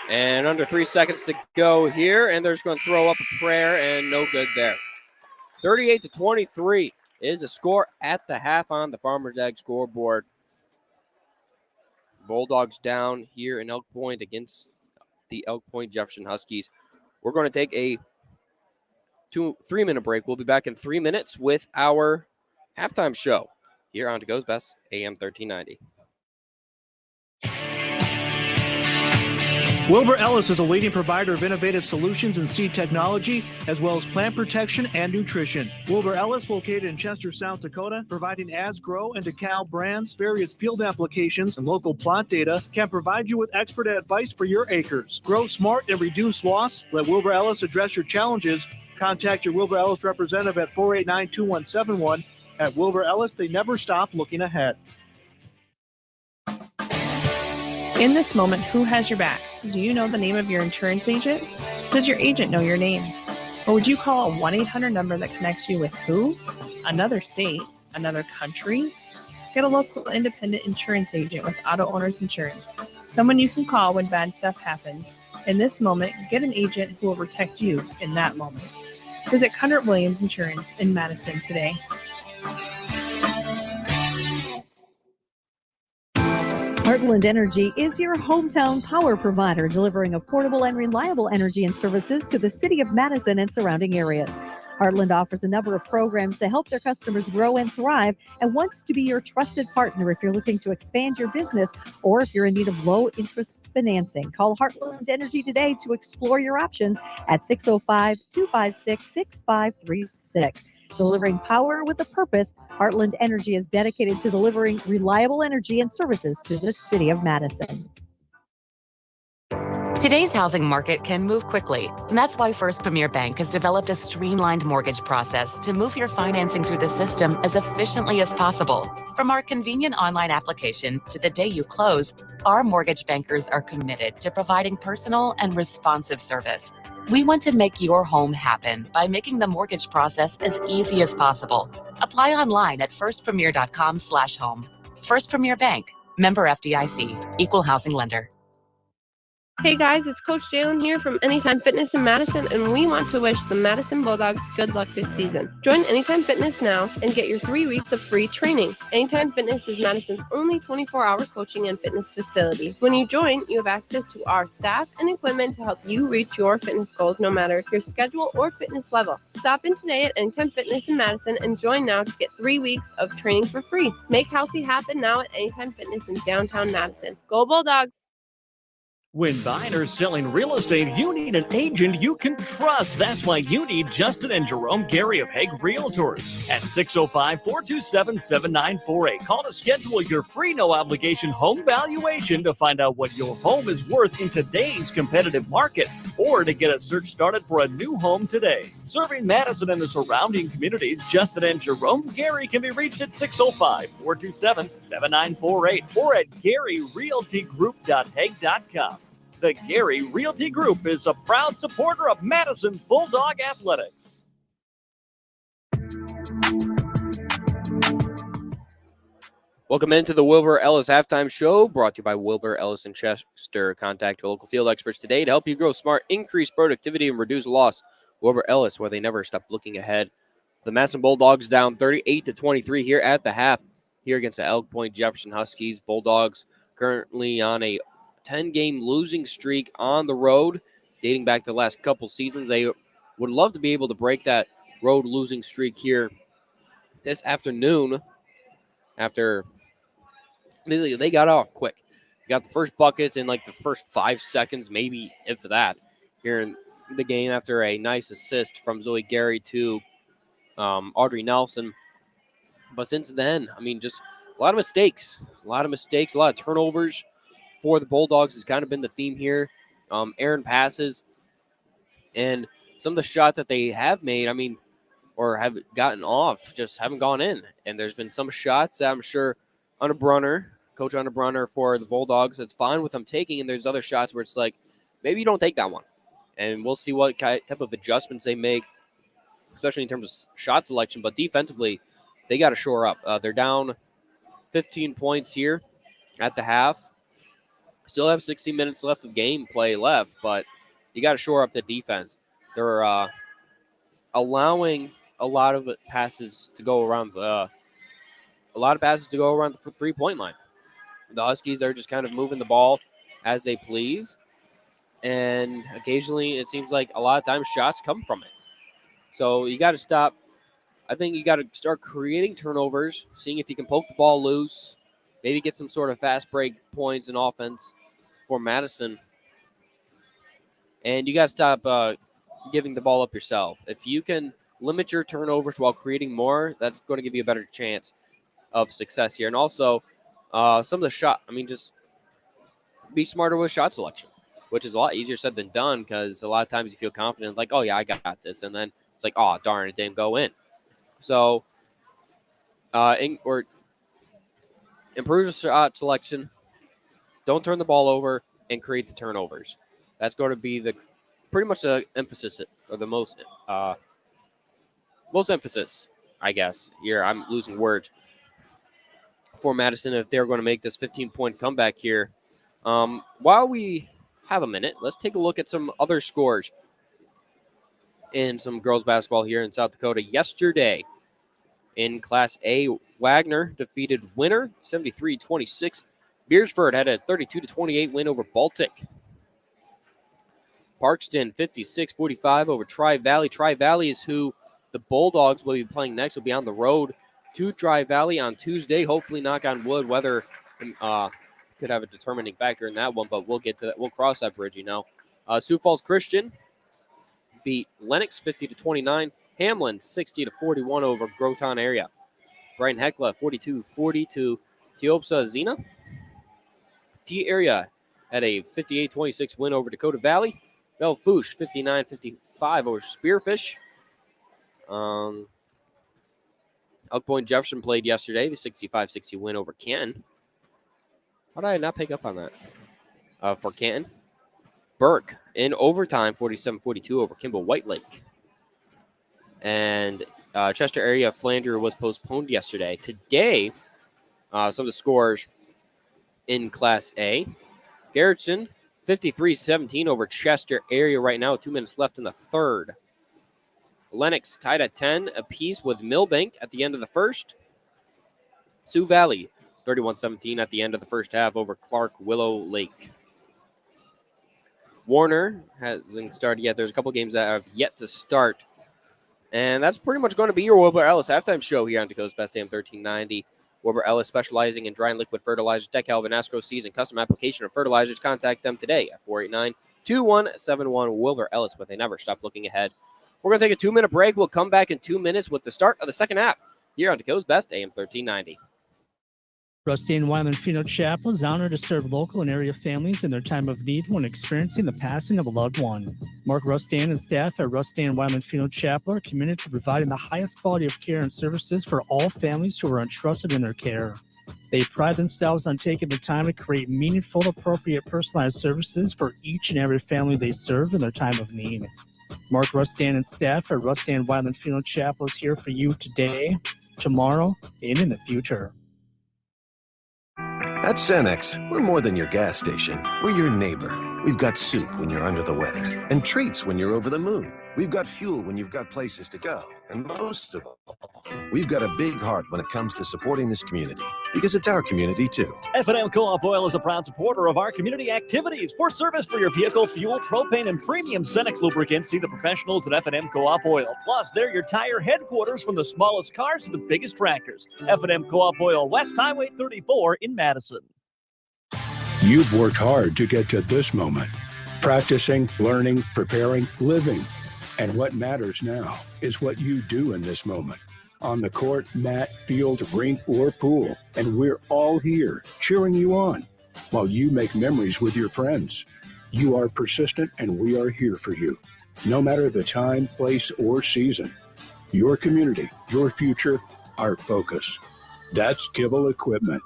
And under 3 seconds to go here. And they're just going to throw up a prayer and no good there. 38-23 is a score at the half on the Farmers Ag scoreboard. Bulldogs down here in Elk Point against the Elk Point-Jefferson Huskies. We're going to take a 3-minute break. We'll be back in 3 minutes with our halftime show here on To Goes Best AM 1390. Wilbur Ellis is a leading provider of innovative solutions in seed technology, as well as plant protection and nutrition. Wilbur Ellis, located in Chester, South Dakota, providing Asgrow and DeKalb brands, various field applications, and local plot data, can provide you with expert advice for your acres. Grow smart and reduce loss. Let Wilbur Ellis address your challenges. Contact your Wilbur Ellis representative at 489-2171. At Wilbur Ellis, they never stop looking ahead. In this moment, who has your back? Do you know the name of your insurance agent? Does your agent know your name? Or would you call a 1-800 number that connects you with who? Another state? Another country? Get a local independent insurance agent with Auto Owners Insurance. Someone you can call when bad stuff happens. In this moment, get an agent who will protect you in that moment. Visit Cunard Williams Insurance in Madison today. Heartland Energy is your hometown power provider, delivering affordable and reliable energy and services to the city of Madison and surrounding areas. Heartland offers a number of programs to help their customers grow and thrive and wants to be your trusted partner if you're looking to expand your business or if you're in need of low-interest financing. Call Heartland Energy today to explore your options at 605-256-6536. Delivering power with a purpose, Heartland Energy is dedicated to delivering reliable energy and services to the city of Madison. Today's housing market can move quickly, and that's why First Premier Bank has developed a streamlined mortgage process to move your financing through the system as efficiently as possible. From our convenient online application to the day you close, our mortgage bankers are committed to providing personal and responsive service. We want to make your home happen by making the mortgage process as easy as possible. Apply online at firstpremier.com/home. First Premier Bank, member FDIC, equal housing lender. Hey guys, it's Coach Jalen here from Anytime Fitness in Madison, and we want to wish the Madison Bulldogs good luck this season. Join Anytime Fitness now and get your 3 weeks of free training. Anytime Fitness is Madison's only 24-hour coaching and fitness facility. When you join, you have access to our staff and equipment to help you reach your fitness goals no matter your schedule or fitness level. Stop in today at Anytime Fitness in Madison and join now to get 3 weeks of training for free. Make healthy happen now at Anytime Fitness in downtown Madison. Go Bulldogs! When buying or selling real estate, you need an agent you can trust. That's why you need Justin and Jerome Gary of Hague Realtors at 605-427-7948. Call to schedule your free no-obligation home valuation to find out what your home is worth in today's competitive market or to get a search started for a new home today. Serving Madison and the surrounding communities, Justin and Jerome Gary can be reached at 605-427-7948 or at GaryRealtyGroup.Hague.com. The Gary Realty Group is a proud supporter of Madison Bulldog Athletics. Welcome into the Wilbur Ellis Halftime Show, brought to you by Wilbur Ellis and Chester. Contact your local field experts today to help you grow smart, increase productivity, and reduce loss. Wilbur Ellis, where they never stop looking ahead. The Madison Bulldogs down 38-23 here at the half, here against the Elk Point-Jefferson Huskies. Bulldogs currently on a 10-game losing streak on the road, dating back to the last couple seasons. They would love to be able to break that road losing streak here this afternoon after they got off quick. Got the first buckets in like the first 5 seconds, maybe if that, here in the game after a nice assist from Zoe Gary to Audrey Nelson. But since then, I mean, just a lot of mistakes, a lot of turnovers for the Bulldogs has kind of been the theme here. Errant passes and some of the shots that they have made, I mean, or have gotten off, just haven't gone in. And there's been some shots that I'm sure Coach Brunner for the Bulldogs, it's fine with them taking, and there's other shots where it's like, maybe you don't take that one. And we'll see what type of adjustments they make, especially in terms of shot selection. But defensively, they got to shore up. They're down 15 points here at the half. Still have 60 minutes left of gameplay left, but you got to shore up the defense. They're allowing a lot of passes to go around the 3-point line. The Huskies are just kind of moving the ball as they please, and occasionally it seems like a lot of times shots come from it. So you got to stop. I think you got to start creating turnovers, seeing if you can poke the ball loose, maybe get some sort of fast break points in offense for Madison. And you got to stop giving the ball up yourself. If you can limit your turnovers while creating more, that's going to give you a better chance of success here. And also, some of the just be smarter with shot selection, which is a lot easier said than done because a lot of times you feel confident, like, oh, yeah, I got this. And then it's like, oh, darn, it didn't go in. So, improve the shot selection. Don't turn the ball over and create the turnovers. That's going to be pretty much the emphasis, or the most emphasis, I guess. Here, I'm losing words for Madison if they're going to make this 15-point comeback here. While we have a minute, let's take a look at some other scores in some girls basketball here in South Dakota. Yesterday, in Class A, Wagner defeated Winter 73-26. Beersford had a 32-28 win over Baltic. Parkston 56-45 over Tri-Valley. Tri-Valley is who the Bulldogs will be playing next. Will be on the road to Tri-Valley on Tuesday. Hopefully, knock on wood, weather could have a determining factor in that one, but we'll get to that. We'll cross that bridge, Sioux Falls Christian beat Lennox 50-29. Hamlin 60-41 over Groton area. Brighton Hecla 42-40 to Teopsa Zena. T area had a 58-26 win over Dakota Valley. Belle Fourche 59-55 over Spearfish. Point-Jefferson played yesterday, the 65-60 win over Canton. How did I not pick up on that? For Canton, Burke in overtime, 47-42 over Kimball White Lake. And Chester area Flandre was postponed yesterday. Today, some of the scores in Class A. Garrettson, 53-17 over Chester area right now, 2 minutes left in the third. Lennox tied at 10 apiece with Millbank at the end of the first. Sioux Valley, 31-17 at the end of the first half over Clark Willow Lake. Warner hasn't started yet. There's a couple games that have yet to start. And that's pretty much going to be your Wilbur Ellis halftime show here on Dakota's Best AM 1390. Wilbur Ellis, specializing in dry and liquid fertilizers, decal, Vanasco seeds, and custom application of fertilizers. Contact them today at 489-2171. Wilbur Ellis, but they never stop looking ahead. We're going to take a 2-minute break. We'll come back in 2 minutes with the start of the second half here on Dakota's Best AM 1390. Rusty and Wyman Funeral Chapel is honored to serve local and area families in their time of need when experiencing the passing of a loved one. Mark Rustan and staff at Rusty and Wyman Funeral Chapel are committed to providing the highest quality of care and services for all families who are entrusted in their care. They pride themselves on taking the time to create meaningful, appropriate, personalized services for each and every family they serve in their time of need. Mark Rustan and staff at Rustan Wyman Funeral Chapel is here for you today, tomorrow, and in the future. At Cenex, we're more than your gas station. We're your neighbor. We've got soup when you're under the weather and treats when you're over the moon. We've got fuel when you've got places to go. And most of all, we've got a big heart when it comes to supporting this community, because it's our community too. F&M Co-op Oil is a proud supporter of our community activities. For service for your vehicle, fuel, propane, and premium Cenex lubricants, see the professionals at F&M Co-op Oil. Plus, they're your tire headquarters, from the smallest cars to the biggest tractors. F&M Co-op Oil, West Highway 34 in Madison. You've worked hard to get to this moment. Practicing, learning, preparing, living. And what matters now is what you do in this moment. On the court, mat, field, rink, or pool. And we're all here cheering you on while you make memories with your friends. You are persistent and we are here for you. No matter the time, place, or season. Your community, your future, our focus. That's Kibble Equipment.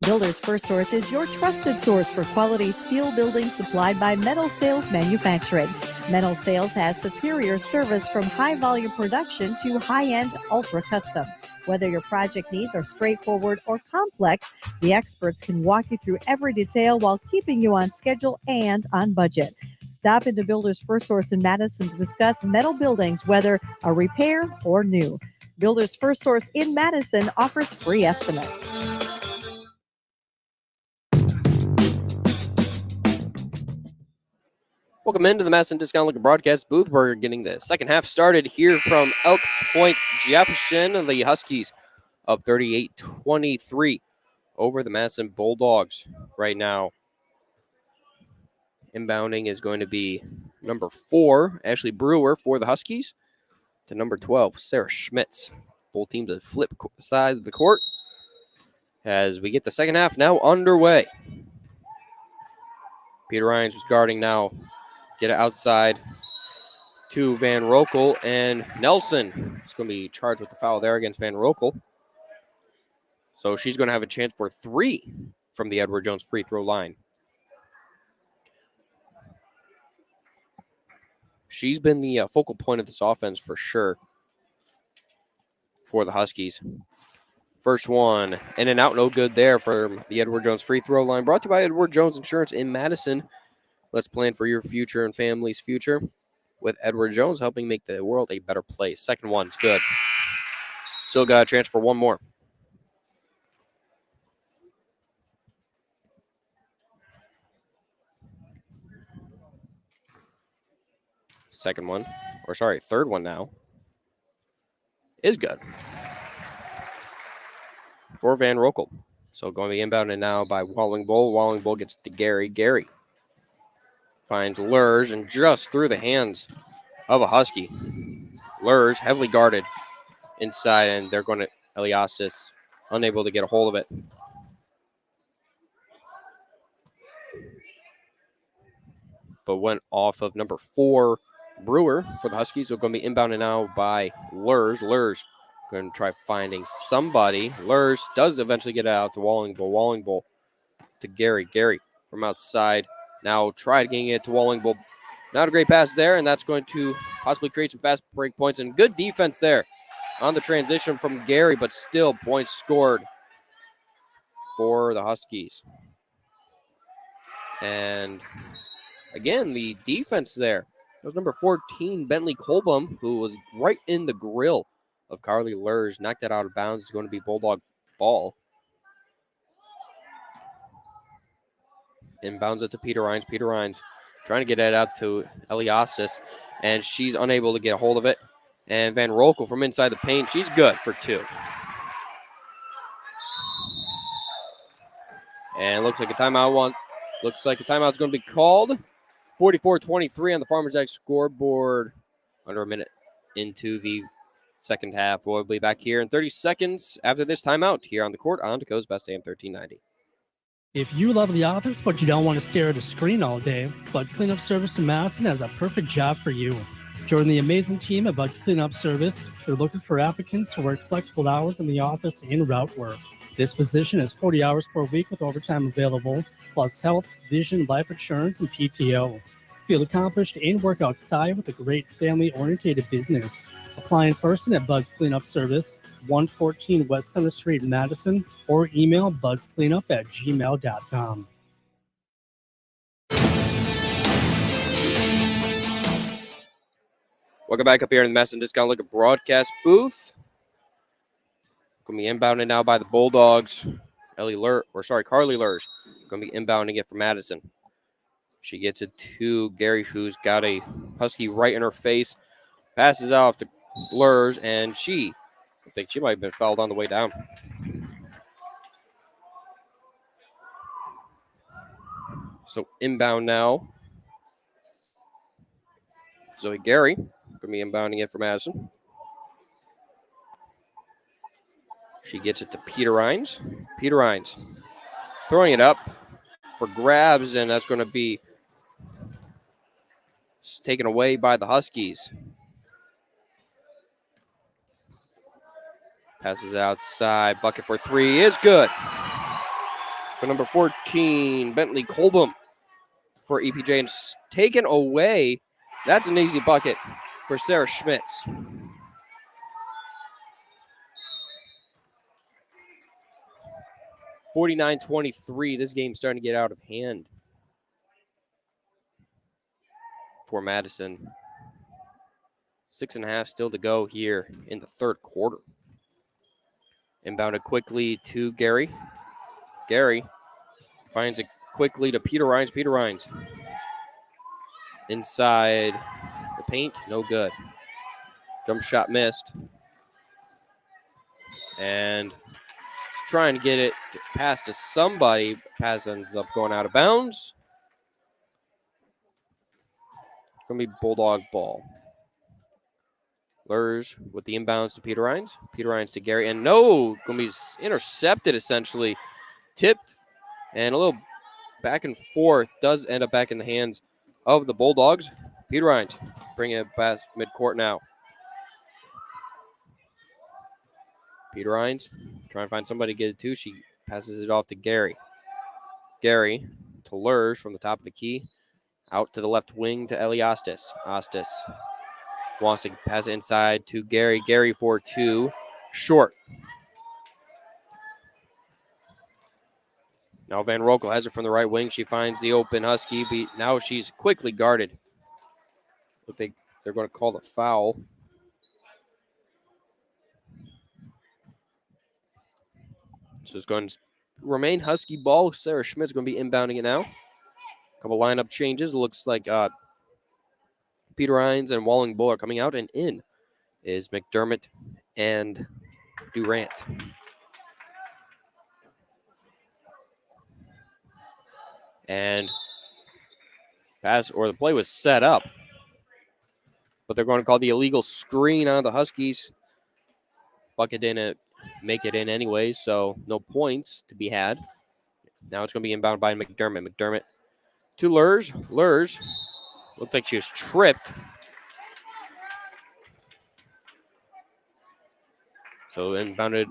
Builders First Source is your trusted source for quality steel building supplied by Metal Sales Manufacturing. Metal Sales has superior service from high-volume production to high-end ultra-custom. Whether your project needs are straightforward or complex, the experts can walk you through every detail while keeping you on schedule and on budget. Stop into Builders First Source in Madison to discuss metal buildings, whether a repair or new. Builders First Source in Madison offers free estimates. Welcome into the Madison Discount Liquor Broadcast booth. We're getting the second half started here from Elk Point Jefferson. The Huskies up 38-23 over the Madison Bulldogs right now. Inbounding is going to be number 4, Ashley Brewer for the Huskies, to number 12, Sarah Schmitz. Both teams have flip sides of the court as we get the second half now underway. Peter Ryans was guarding now. Get it outside to Van Rokel, and Nelson is going to be charged with the foul there against Van Rokel. So she's going to have a chance for 3 from the Edward Jones free throw line. She's been the focal point of this offense for sure for the Huskies. First one, in and out, no good there for the Edward Jones free throw line. Brought to you by Edward Jones Insurance in Madison. Let's plan for your future and family's future with Edward Jones, helping make the world a better place. Second one's good. Still got a chance for one more. Third one now is good for Van Rokel. So going to be inbounded now by Walling Bull. Walling Bull gets to Gary. Gary finds Lurs, and just through the hands of a Husky. Lurs heavily guarded inside, and they're going to Eliastis unable to get a hold of it. but went off of number 4, Brewer for the Huskies. So going to be inbounded now by Lurs. Lurs going to try finding somebody. Lurs does eventually get it out to Wallingbull. Wallingbull to Gary. Gary from outside. Now tried getting it to Wallingbull. Not a great pass there, and that's going to possibly create some fast break points. And good defense there on the transition from Gary, but still points scored for the Huskies. And again, the defense there. That was number 14, Bentley Colbum, who was right in the grill of Carly Lurs. Knocked that out of bounds. It's going to be Bulldog ball. Inbounds it to Peter Rhines. Peter Rhines trying to get it out to Eliasis, and she's unable to get a hold of it. And Van Rokel from inside the paint. She's good for 2. And looks like a timeout. Looks like a timeout's going to be called. 44-23 on the Farmers Edge scoreboard. Under a minute into the second half. We'll be back here in 30 seconds after this timeout here on the court on Dakota's Best AM 1390. If you love the office but you don't want to stare at a screen all day, Bud's Cleanup Service in Madison has a perfect job for you. Join the amazing team at Bud's Cleanup Service. They're looking for applicants to work flexible hours in the office and route work. This position is 40 hours per week with overtime available, plus health, vision, life insurance, and PTO. Feel accomplished and work outside with a great family-oriented business. Apply in person at Bud's Cleanup Service, 114 West Center Street, Madison, or email budscleanup@gmail.com. Welcome back up here in the Madison Discount Liquor broadcast booth. Going to be inbounded now by the Bulldogs. Carly Lurs going to be inbounding it for Madison. She gets it to Gary, who's got a Husky right in her face. Passes off to Lurs, and I think she might have been fouled on the way down. So inbound now. Zoe Gary going to be inbounding it for Madison. She gets it to Peter Rhines. Peter Rhines throwing it up for grabs, and that's going to be taken away by the Huskies. Passes outside. Bucket for 3 is good. For number 14, Bentley Colbum for EPJ, and taken away. That's an easy bucket for Sarah Schmitz. (49-23). This game's starting to get out of hand for Madison. 6.5 still to go here in the third quarter. Inbounded quickly to Gary. Gary finds it quickly to Peter Rhines. Peter Rhines inside the paint, no good. Jump shot missed. And trying to get it past to somebody. Pass ends up going out of bounds. Going to be Bulldog ball. Lurs with the inbounds to Peter Rhines. Peter Rhines to Gary. And no, going to be intercepted essentially. Tipped and a little back and forth. Does end up back in the hands of the Bulldogs. Peter Rhines bringing it past midcourt now. Peter Rhines trying to find somebody to get it to. She passes it off to Gary. Gary to Lurs from the top of the key. Out to the left wing to Eliastis. Astis wants to pass it inside to Gary. Gary for 2. Short. Now Van Rokel has it from the right wing. She finds the open Husky. Now she's quickly guarded. But they're going to call the foul. So it's going to remain Husky ball. Sarah Schmidt's going to be inbounding it now. A couple lineup changes. Looks like Peter Rhines and Walling Bull are coming out, and in is McDermott and Durant. And the play was set up, but they're going to call the illegal screen on the Huskies. Bucket didn't make it in anyway, so no points to be had. Now it's going to be inbound by McDermott. McDermott to Lurs. Lurs Looked like she was tripped. So inbounded.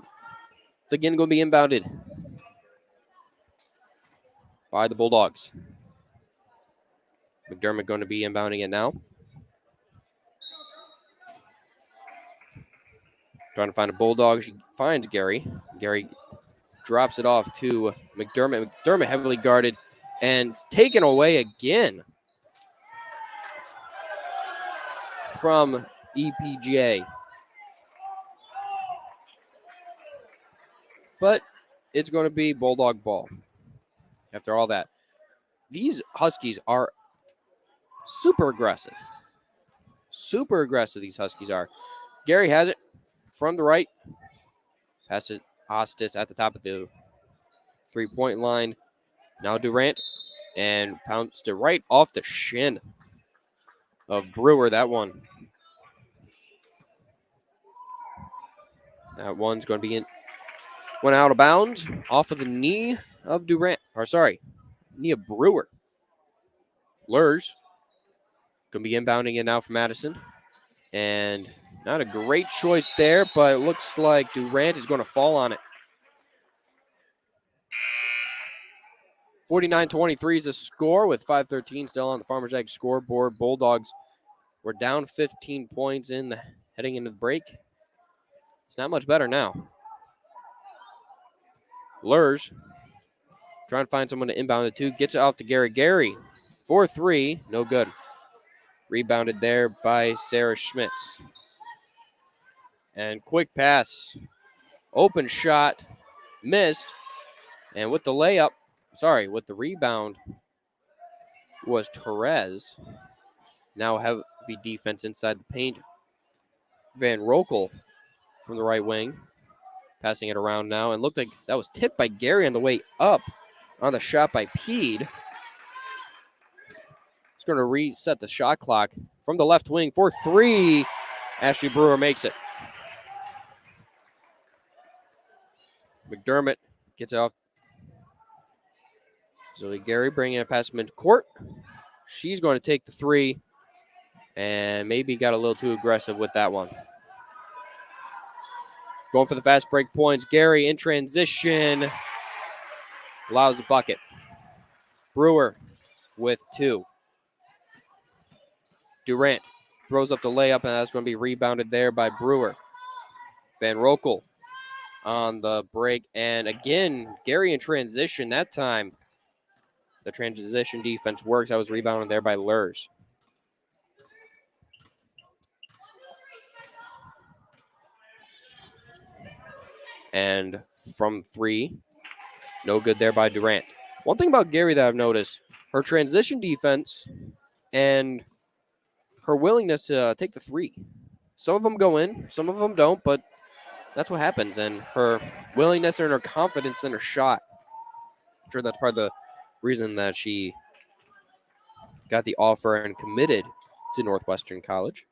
It's again going to be inbounded by the Bulldogs. McDermott going to be inbounding it now. Trying to find a Bulldog. She finds Gary. Gary drops it off to McDermott. McDermott heavily guarded and taken away again from EPJ. But it's going to be Bulldog ball after all that. These Huskies are super aggressive. Super aggressive, these Huskies are. Gary has it from the right. Pass it Hostis at the top of the three-point line. Now Durant, and pounced it right off the shin of Brewer. That one. That one's going to be in. Went out of bounds off of the knee of Durant. Or sorry, knee of Brewer. Lurs going to be inbounding it now for Madison. And not a great choice there, but it looks like Durant is going to fall on it. 49-23 is the score with 5:13 still on the Farmers Ag scoreboard. Bulldogs were down 15 points heading into the break. It's not much better now. Lurs trying to find someone to inbound it to. Gets it off to Gary. Gary, 4-3, no good. Rebounded there by Sarah Schmitz. And quick pass. Open shot. Missed. And with the rebound was Therese. Now heavy defense inside the paint. Van Rokel from the right wing. Passing it around now. And looked like that was tipped by Gary on the way up on the shot by Pede. It's going to reset the shot clock from the left wing for 3. Ashley Brewer makes it. McDermott gets it off. Zoe Gary bringing it past midcourt. She's going to take the 3 and maybe got a little too aggressive with that one. Going for the fast break points. Gary in transition. Allows the bucket. Brewer with 2. Durant throws up the layup, and that's going to be rebounded there by Brewer. Van Rokel on the break. And again, Gary in transition that time. The transition defense works. That was rebounded there by Lurs. And from 3, no good there by Durant. One thing about Gary that I've noticed, her transition defense and her willingness to take the 3. Some of them go in, some of them don't, but that's what happens. And her willingness and her confidence in her shot. I'm sure that's part of the reason that she got the offer and committed to Northwestern College.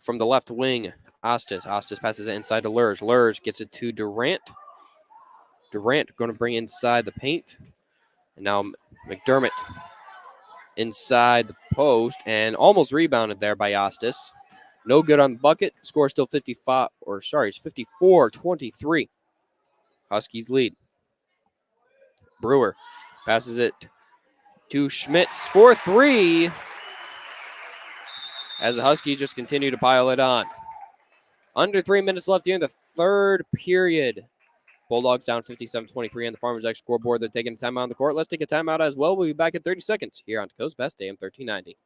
From the left wing, Ostis. Ostis passes it inside to Lurs. Lurs gets it to Durant. Durant going to bring inside the paint. And now McDermott inside the post and almost rebounded there by Ostis. No good on the bucket. Score still 54-23. Huskies lead. Brewer passes it to Schmitz for 3. As the Huskies just continue to pile it on. Under 3 minutes left here in the third period. Bulldogs down 57-23 on the Farmers X scoreboard. They're taking a timeout on the court. Let's take a timeout as well. We'll be back in 30 seconds here on Coast Best AM 1390.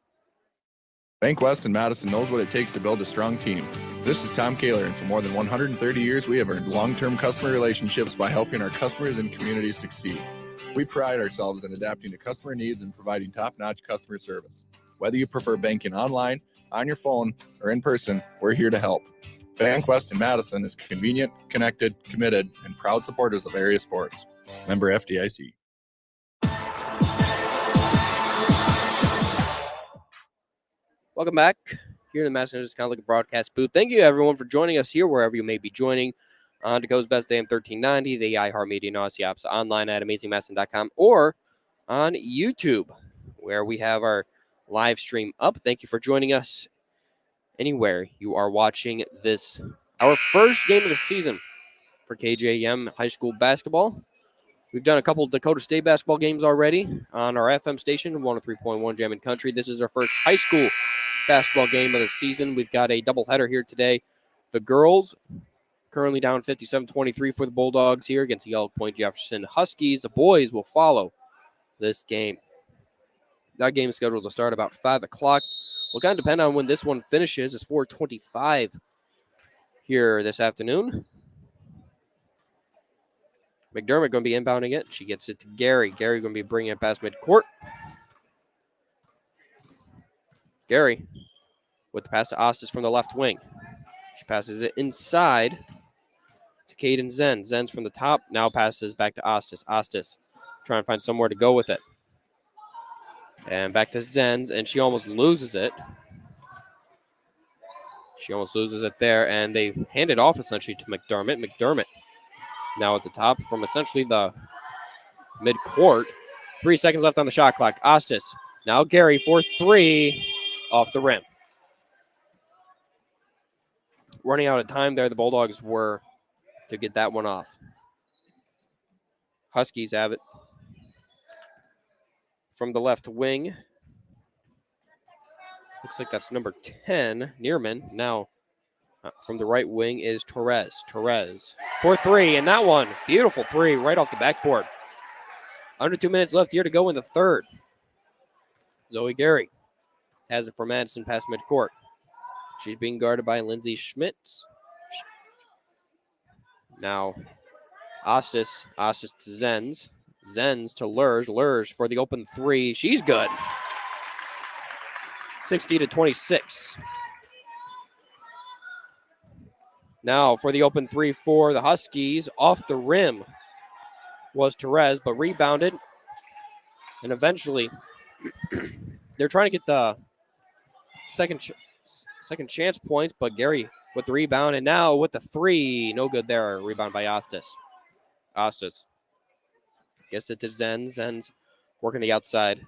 Bank West in Madison knows what it takes to build a strong team. This is Tom Kaler, and for more than 130 years, we have earned long-term customer relationships by helping our customers and communities succeed. We pride ourselves in adapting to customer needs and providing top-notch customer service. Whether you prefer banking online, on your phone, or in person, we're here to help. Bank West in Madison is convenient, connected, committed, and proud supporters of area sports. Member FDIC. Welcome back here to the Madison Discount broadcast booth. Thank you, everyone, for joining us here wherever you may be joining on Dakota's Best AM 1390, the iHeartMedia and Odyssey apps, online at AmazingMadison.com, or on YouTube, where we have our live stream up. Thank you for joining us anywhere you are watching this, our first game of the season for KJM High School basketball. We've done a couple of Dakota State basketball games already on our FM station, 103.1 Jammin' Country. This is our first high school basketball game of the season. We've got a doubleheader here today. The girls currently down 57-23 for the Bulldogs here against the Elk Point-Jefferson Huskies. The boys will follow this game. That game is scheduled to start about 5 o'clock. Will kind of depend on when this one finishes. It's 4:25 here this afternoon. McDermott going to be inbounding it. She gets it to Gary. Gary going to be bringing it past midcourt. Gary with the pass to Ostis from the left wing. She passes it inside to Caden Zenz. Zenz from the top now passes back to Ostis. Ostis trying to find somewhere to go with it. And back to Zenz, and she almost loses it. She almost loses it there, and they hand it off essentially to McDermott. McDermott now at the top from essentially the midcourt. 3 seconds left on the shot clock. Ostis, now Gary for 3 off the rim. Running out of time there, the Bulldogs were to get that one off. Huskies have it from the left wing. Looks like that's number 10, Neerman. Now from the right wing is Torres. Torres for 3, and that one, beautiful 3 right off the backboard. Under 2 minutes left here to go in the third. Zoe Gary has it for Madison past midcourt. She's being guarded by Lindsay Schmitz. Now Ostis to Zenz. Zenz to Lurs. Lurs for the open 3. She's good. 60-26. Now for the open 3 for the Huskies. Off the rim was Therese, but rebounded. And eventually, they're trying to get the second chance points, but Gary with the rebound. And now with the 3. No good there. Rebound by Ostis. Ostis gets it to Zenz. Zenz working the outside.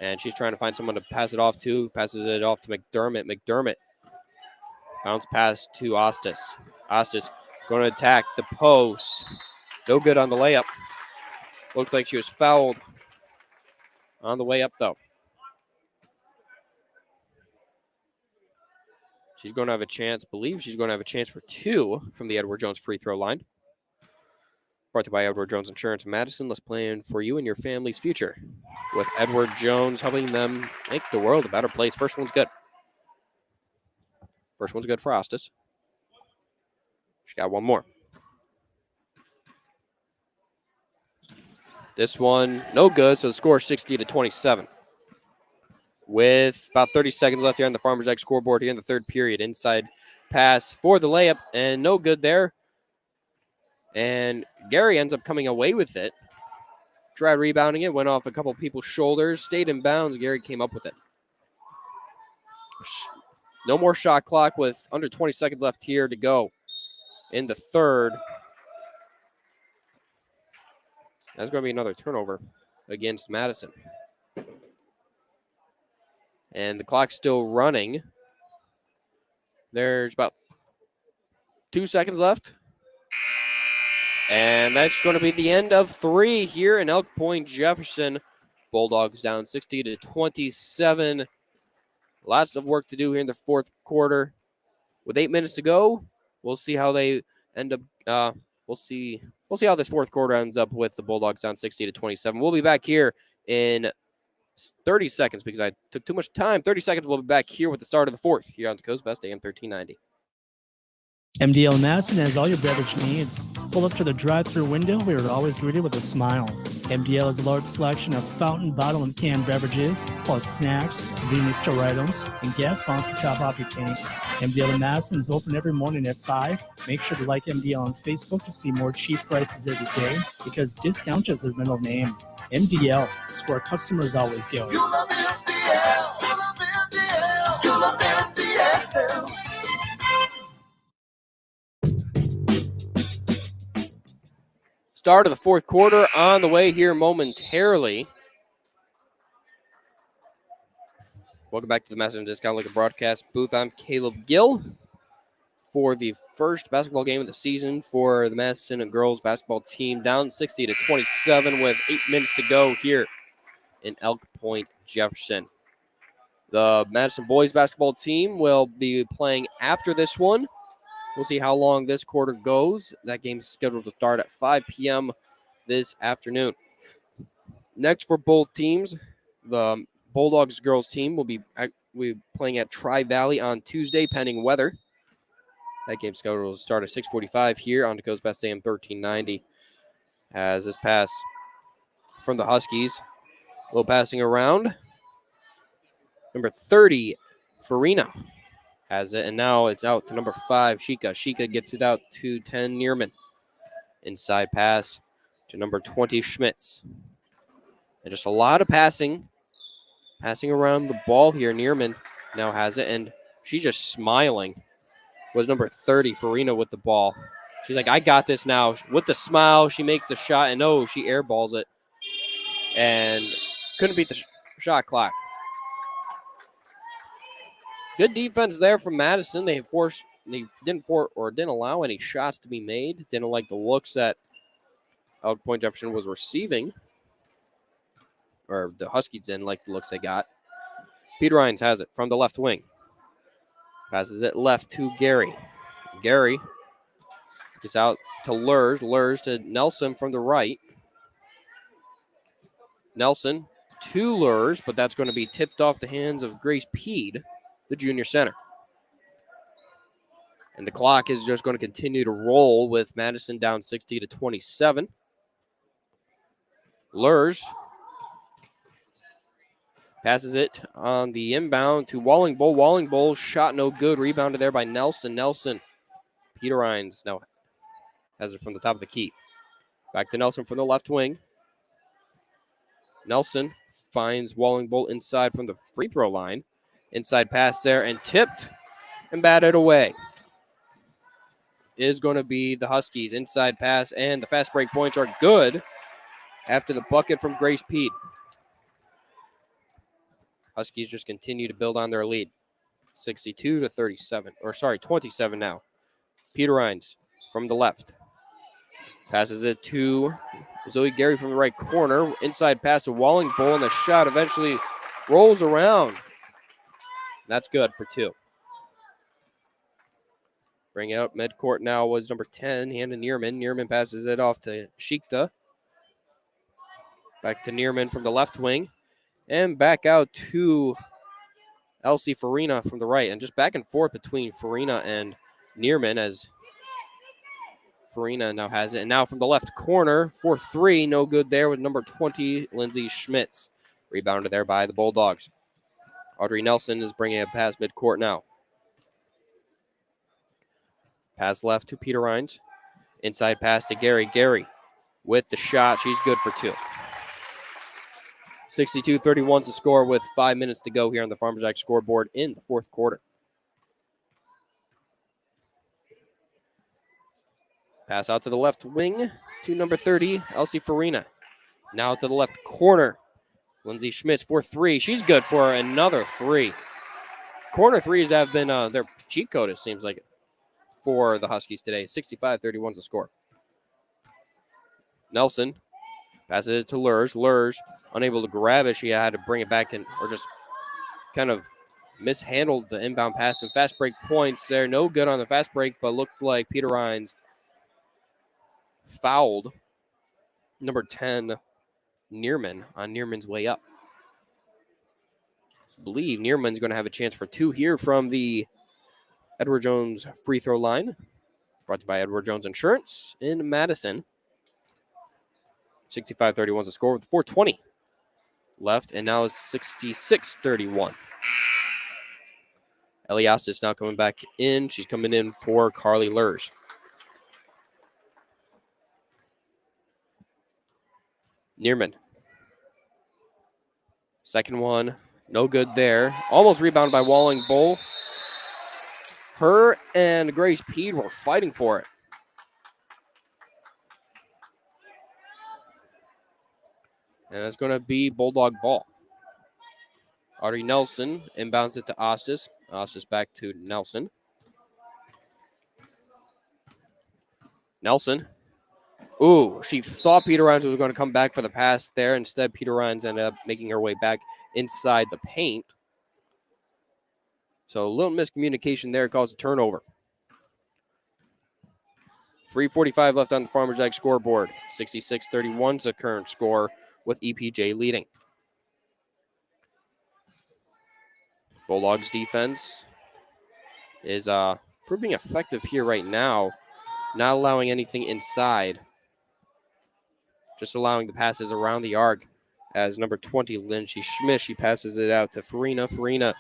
And she's trying to find someone to pass it off to. Passes it off to McDermott. McDermott. Bounce pass to Ostis. Ostis going to attack the post. No good on the layup. Looked like she was fouled on the way up, though. She's going to have a chance. Believe she's going to have a chance for 2 from the Edward Jones free throw line. Brought to you by Edward Jones Insurance Madison. Let's plan for you and your family's future with Edward Jones, helping them make the world a better place. First one's good. First one's good for Ostis. She got one more. This one, no good, so the score is 60-27. With about 30 seconds left here on the Farmers Egg scoreboard here in the third period. Inside pass for the layup, and no good there. And Gary ends up coming away with it. Tried rebounding it, went off a couple people's shoulders, stayed in bounds. Gary came up with it. No more shot clock with under 20 seconds left here to go in the third. That's going to be another turnover against Madison. And the clock's still running. There's about 2 seconds left. And that's going to be the end of 3 here in Elk Point-Jefferson. Bulldogs down 60-27. Lots of work to do here in the fourth quarter. With 8 minutes to go, we'll see how they end up. We'll see how this fourth quarter ends up with the Bulldogs down 60-27. We'll be back here in 30 seconds because I took too much time. 30 seconds, we'll be back here with the start of the fourth here on Dakota's Best AM 1390. MDL Madison has all your beverage needs. Pull up to the drive-thru window. We are always greeted with a smile. MDL has a large selection of fountain, bottle, and canned beverages, plus snacks, convenience store items, and gas pumps to top off your tank. MDL in Madison is open every morning at 5. Make sure to like MDL on Facebook to see more cheap prices every day, because discount is their middle name. MDL is where customers always go. You love MDL. You love MDL. You love MDL. Start of the fourth quarter on the way here momentarily. Welcome back to the Madison Discount Liquor broadcast booth. I'm Caleb Gill for the first basketball game of the season for the Madison girls basketball team, down 60-27 with 8 minutes to go here in Elk Point-Jefferson. The Madison boys basketball team will be playing after this one. We'll see how long this quarter goes. That game is scheduled to start at 5 p.m. this afternoon. Next for both teams, the Bulldogs girls team will be playing at Tri-Valley on Tuesday, pending weather. That game scheduled to start at 6:45 here on Dakota Best AM 1390. As this pass from the Huskies, a little passing around. Number 30, Farina has it, and now it's out to number 5, Shika. Shika gets it out to 10, Neerman. Inside pass to number 20, Schmitz. And just a lot of passing around the ball here. Neerman now has it, and she's just smiling. Was number 30, Farina, with the ball. She's like, I got this now. With the smile, she makes the shot, and she airballs it. And couldn't beat the shot clock. Good defense there from Madison. They didn't allow any shots to be made. Didn't like the looks that Point-Jefferson was receiving. Or the Huskies didn't like the looks they got. Peter Rhines has it from the left wing. Passes it left to Gary. Gary gets out to Lurs. Lurs to Nelson from the right. Nelson to Lurs, but that's going to be tipped off the hands of Grace Peed, the junior center. And the clock is just going to continue to roll with Madison down 60-27. Lurs passes it on the inbound to Walling Bull. Walling Bull shot no good. Rebounded there by Nelson. Nelson. Peter Rhines now has it from the top of the key. Back to Nelson from the left wing. Nelson finds Walling Bull inside from the free throw line. Inside pass there and tipped and batted away. Is going to be the Huskies. Inside pass, and the fast break points are good after the bucket from Grace Peed. Huskies just continue to build on their lead. 27 now. Peter Rhines from the left. Passes it to Zoe Gary from the right corner. Inside pass to Walling Bull, and the shot eventually rolls around. That's good for 2. Bring out midcourt now was number 10, Hannah Neerman. Neerman passes it off to Shikta. Back to Neerman from the left wing. And back out to Elsie Farina from the right. And just back and forth between Farina and Neerman as Farina now has it. And now from the left corner for 3. No good there with number 20, Lindsay Schmitz. Rebounded there by the Bulldogs. Audrey Nelson is bringing it past midcourt now. Pass left to Peter Rhines. Inside pass to Gary. Gary with the shot. She's good for 2. 62-31 to score with 5 minutes to go here on the Farmers Jack scoreboard in the fourth quarter. Pass out to the left wing to number 30, Elsie Farina. Now to the left corner. Lindsay Schmitz for 3. She's good for another 3. Corner threes have been their cheat code, it seems like, for the Huskies today. 65-31 to score. Nelson passes it to Lurs. Lurs unable to grab it. She had to bring it back in, or just kind of mishandled the inbound pass. And fast break points there. No good on the fast break, but looked like Peter Rhines fouled number 10, Neerman, on Neerman's way up. I believe Neerman's going to have a chance for 2 here from the Edward Jones free throw line. Brought to you by Edward Jones Insurance in Madison. 65-31 is the score with 4:20 left, and now it's 66-31. Elias is now coming back in. She's coming in for Carly Lurs. Neerman. Second one, no good there. Almost rebounded by Walling Bull. Her and Grace Peed were fighting for it. And it's going to be Bulldog ball. Audrey Nelson inbounds it to Ostis. Ostis back to Nelson. Nelson. Ooh, she thought Peter Rhines was going to come back for the pass there. Instead, Peter Rhines ended up making her way back inside the paint. So a little miscommunication there caused a turnover. 3:45 left on the Farmers Ag scoreboard. 66-31 is the current score with EPJ leading. Bulldogs defense is proving effective here right now, not allowing anything inside, just allowing the passes around the arc. As number 20, Lindsay Schmidt, she passes it out to Farina. Farina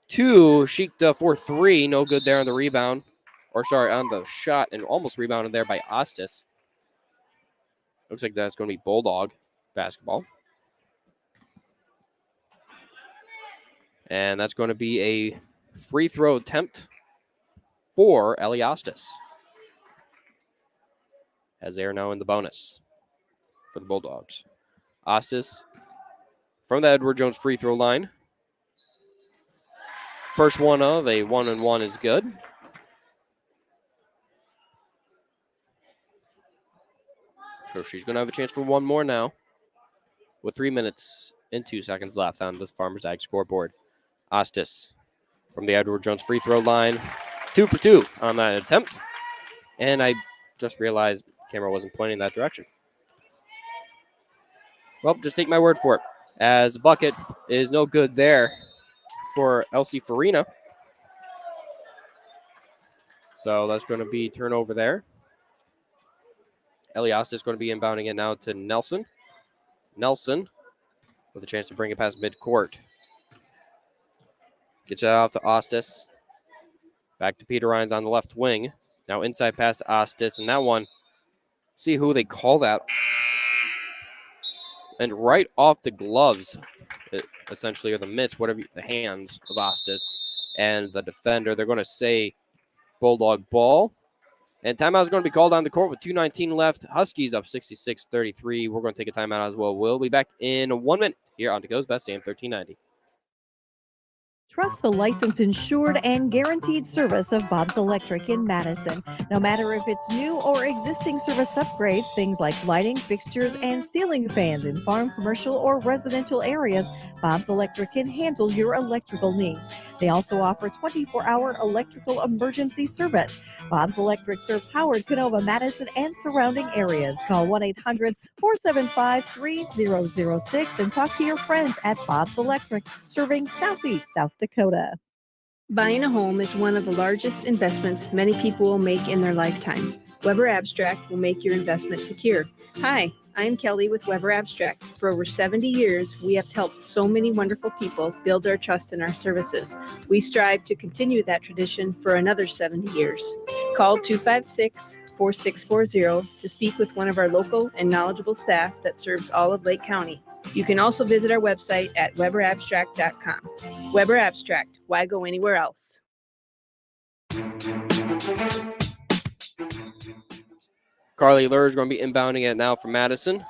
to Sheikta for 3. No good there on the rebound. Or sorry, on the shot, and almost rebounded there by Ostis. Looks like that's going to be Bulldog basketball. And that's going to be a free throw attempt for Ellie Ostis, as they are now in the bonus for the Bulldogs. Ostis from the Edward Jones free throw line. First one of a 1-and-1 is good. So she's going to have a chance for one more now with 3 minutes and 2 seconds left on this Farmers Ag scoreboard. Ostis from the Edward Jones free throw line. 2 for 2 on that attempt. And I just realized the camera wasn't pointing that direction. Well, just take my word for it, as bucket is no good there for Elsie Farina. So that's going to be turnover there. Elias is going to be inbounding it now to Nelson. Nelson with a chance to bring it past midcourt. Gets it off to Ostis. Back to Peter Rhines on the left wing. Now inside pass to Ostis, and that one, see who they call that. And right off the gloves, essentially, or the mitts, whatever, the hands of Ostis and the defender, they're going to say Bulldog ball. And timeout is going to be called on the court with 2:19 left. Huskies up 66-33. We're going to take a timeout as well. We'll be back in 1 minute here on Goes Best AM 1390. Trust the licensed, insured, and guaranteed service of Bob's Electric in Madison. No matter if it's new or existing service upgrades, things like lighting, fixtures, and ceiling fans in farm, commercial, or residential areas, Bob's Electric can handle your electrical needs. They also offer 24-hour electrical emergency service. Bob's Electric serves Howard, Canova, Madison, and surrounding areas. Call 1-800-475-3006 and talk to your friends at Bob's Electric, serving Southeast South Dakota. Buying a home is one of the largest investments many people will make in their lifetime. Weber Abstract will make your investment secure. Hi, I'm Kelly with Weber Abstract. For over 70 years, we have helped so many wonderful people build their trust in our services. We strive to continue that tradition for another 70 years. Call 256-4640 to speak with one of our local and knowledgeable staff that serves all of Lake County. You can also visit our website at weberabstract.com. Weber Abstract, why go anywhere else? Carly Lur is going to be inbounding it now for Madison.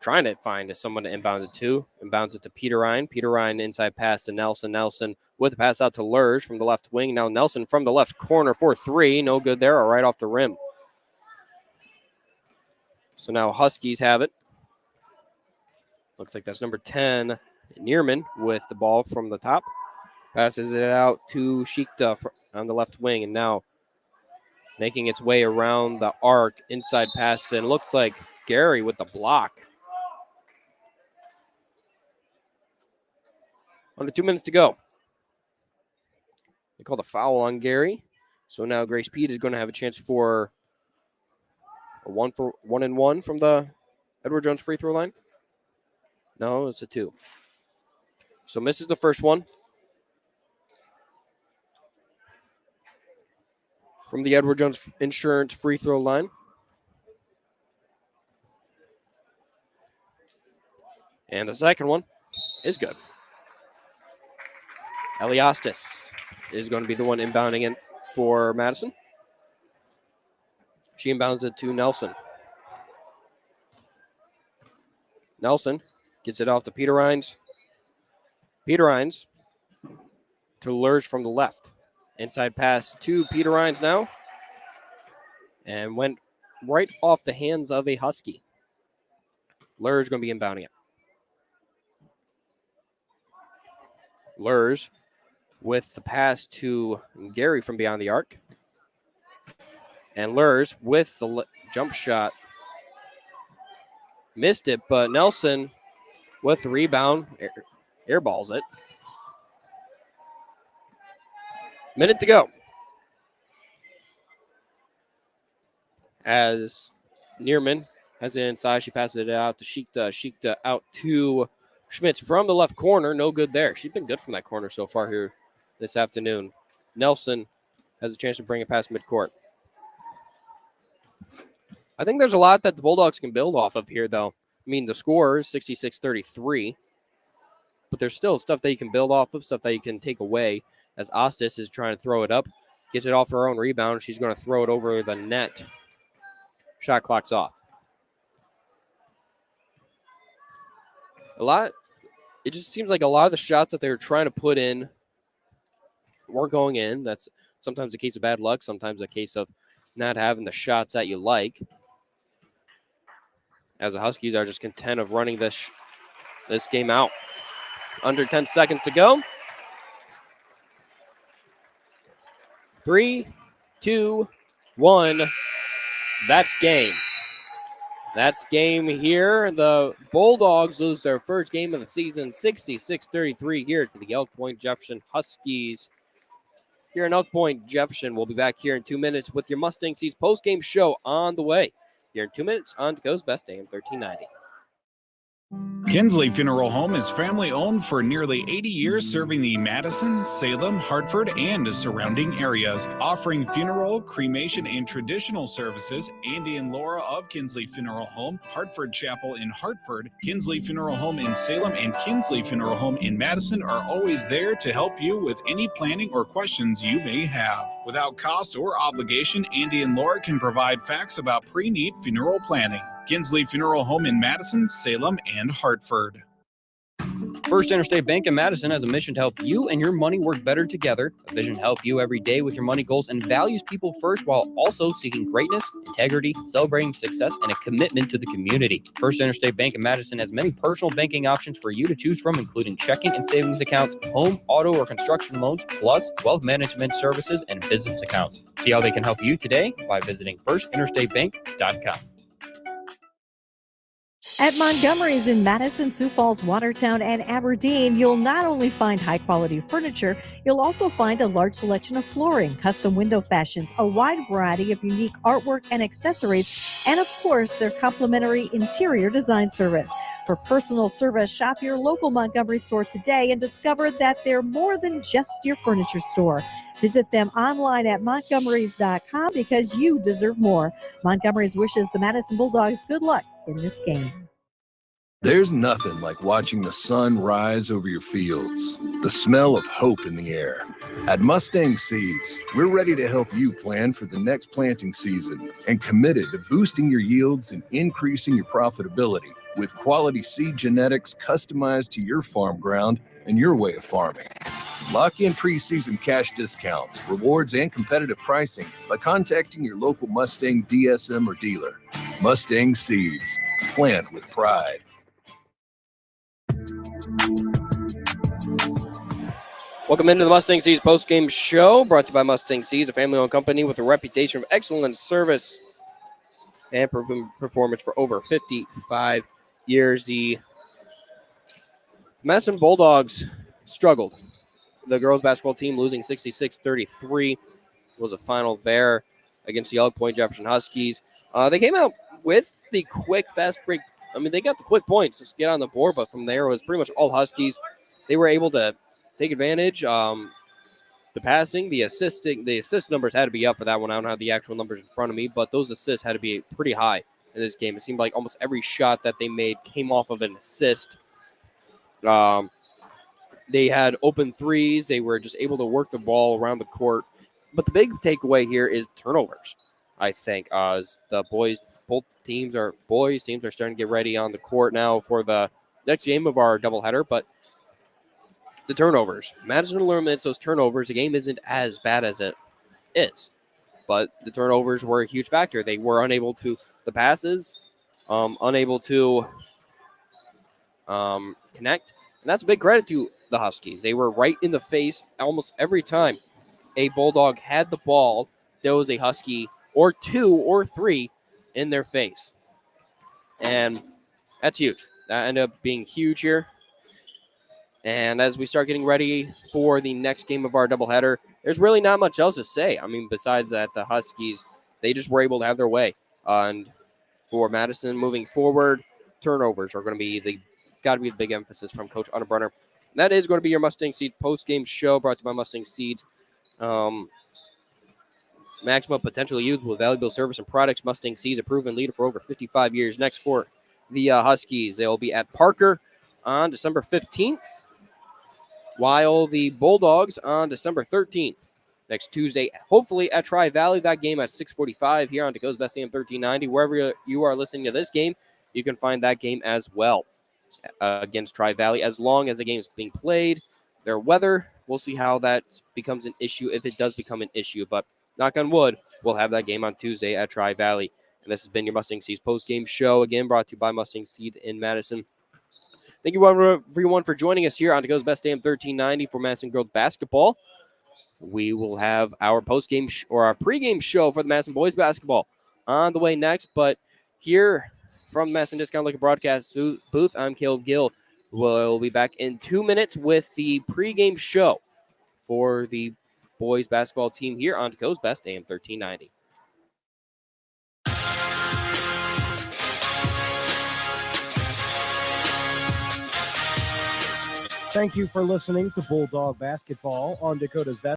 Trying to find someone to inbound it to. Inbounds it to Peter Ryan. Peter Ryan inside pass to Nelson. Nelson with the pass out to Lurge from the left wing. Now Nelson from the left corner for 3. No good there, or right off the rim. So now Huskies have it. Looks like that's number 10, Neerman, with the ball from the top. Passes it out to Sheikta on the left wing, and now making its way around the arc, inside pass, and looked like Gary with the block. Under 2 minutes to go. They called a foul on Gary. So now Grace Pete is going to have a chance for a 1-and-1 from the Edward Jones free throw line. No, it's a 2. So misses the first one from the Edward Jones Insurance free throw line. And the second one is good. Eliastis is going to be the one inbounding it for Madison. She inbounds it to Nelson. Nelson gets it off to Peter Rhines. Peter Rhines to Lurge from the left. Inside pass to Peter Rhines now. And went right off the hands of a Husky. Lurge going to be inbounding it. Lurge with the pass to Gary from beyond the arc. And Lurge with the jump shot. Missed it, but Nelson with the rebound airballs it. Minute to go. As Neerman has it inside, she passes it out to Sheikta. Sheikta out to Schmitz from the left corner. No good there. She's been good from that corner so far here this afternoon. Nelson has a chance to bring it past midcourt. I think there's a lot that the Bulldogs can build off of here, though. I mean, the score is 66-33, but there's still stuff that you can build off of, stuff that you can take away, as Ostis is trying to throw it up, gets it off her own rebound. She's going to throw it over the net. Shot clock's off. It just seems like a lot of the shots that they were trying to put in weren't going in. That's sometimes a case of bad luck, sometimes a case of not having the shots that you like. As the Huskies are just content of running this game out. Under 10 seconds to go. 3, 2, 1. That's game. That's game here. The Bulldogs lose their first game of the season, 66-33 here to the Elk Point-Jefferson Huskies. Here in Elk Point-Jefferson, we'll be back here in 2 minutes with your Mustang Seeds post-game show on the way. Here in 2 minutes on Goes Best AM 1390. Kinsley Funeral Home is family-owned for nearly 80 years, serving the Madison, Salem, Hartford, and surrounding areas. Offering funeral, cremation, and traditional services, Andy and Laura of Kinsley Funeral Home, Hartford Chapel in Hartford, Kinsley Funeral Home in Salem, and Kinsley Funeral Home in Madison are always there to help you with any planning or questions you may have. Without cost or obligation, Andy and Laura can provide facts about pre-need funeral planning. Kinsley Funeral Home in Madison, Salem, and Hartford. First Interstate Bank in Madison has a mission to help you and your money work better together. A vision to help you every day with your money goals and values people first while also seeking greatness, integrity, celebrating success, and a commitment to the community. First Interstate Bank in Madison has many personal banking options for you to choose from, including checking and savings accounts, home, auto, or construction loans, plus wealth management services and business accounts. See how they can help you today by visiting firstinterstatebank.com. At Montgomery's in Madison, Sioux Falls, Watertown, and Aberdeen, you'll not only find high-quality furniture, you'll also find a large selection of flooring, custom window fashions, a wide variety of unique artwork and accessories, and of course, their complimentary interior design service. For personal service, shop your local Montgomery store today and discover that they're more than just your furniture store. Visit them online at montgomerys.com because you deserve more. Montgomery's wishes the Madison Bulldogs good luck in this game. There's nothing like watching the sun rise over your fields, the smell of hope in the air. At Mustang Seeds, we're ready to help you plan for the next planting season and committed to boosting your yields and increasing your profitability with quality seed genetics customized to your farm ground and your way of farming. Lock in preseason cash discounts, rewards, and competitive pricing by contacting your local Mustang DSM or dealer. Mustang Seeds, plant with pride. Welcome into the Mustang Seeds post-game show, brought to you by Mustang Seeds, a family-owned company with a reputation of excellent service and performance for over 55 years. The Madison Bulldogs struggled. The girls basketball team losing 66-33 was a final there against the Elk Point-Jefferson Huskies. They came out with the quick, fast break. I mean, they got the quick points to get on the board, but from there it was pretty much all Huskies. They were able to take advantage. The passing, the assist numbers had to be up for that one. I don't have the actual numbers in front of me, but those assists had to be pretty high in this game. It seemed like almost every shot that they made came off of an assist. They had open threes. They were just able to work the ball around the court. But the big takeaway here is turnovers, I think. As the boys, both teams are starting to get ready on the court now for the next game of our doubleheader. But the turnovers, Madison eliminates those turnovers. The game isn't as bad as it is, but the turnovers were a huge factor. They were unable to the passes, unable to connect, and that's a big credit to the Huskies. They were right in the face almost every time a Bulldog had the ball. There was a Husky or two or three in their face, and that's huge. That ended up being huge here. And as we start getting ready for the next game of our doubleheader, there's really not much else to say. I mean, besides that, the Huskies, they just were able to have their way. And for Madison moving forward, turnovers are going to be the big emphasis from Coach Unterbrunner. That is going to be your Mustang Seeds post-game show brought to you by Mustang Seeds. Maximum potential youth with valuable service and products. Mustang Seeds, a proven leader for over 55 years. Next for the Huskies, they'll be at Parker on December 15th, while the Bulldogs on December 13th. Next Tuesday, hopefully at Tri-Valley. That game at 6:45 here on Dakota's Best AM 1390. Wherever you are listening to this game, you can find that game as well against Tri-Valley. As long as the game is being played, their weather, we'll see how that becomes an issue, if it does become an issue. But knock on wood, we'll have that game on Tuesday at Tri-Valley. And this has been your Mustang Seeds post-game show, again brought to you by Mustang Seeds in Madison. Thank you everyone for joining us here on Dakota's Best AM 1390 for Madison Girls Basketball. We will have our post-game or our pregame show for the Madison Boys Basketball on the way next. But here from the Madison Discount Liquor Broadcast booth, I'm Caleb Gill. We'll be back in 2 minutes with the pregame show for the boys basketball team here on Dakota's Best AM 1390. Thank you for listening to Bulldog Basketball on Dakota's Best.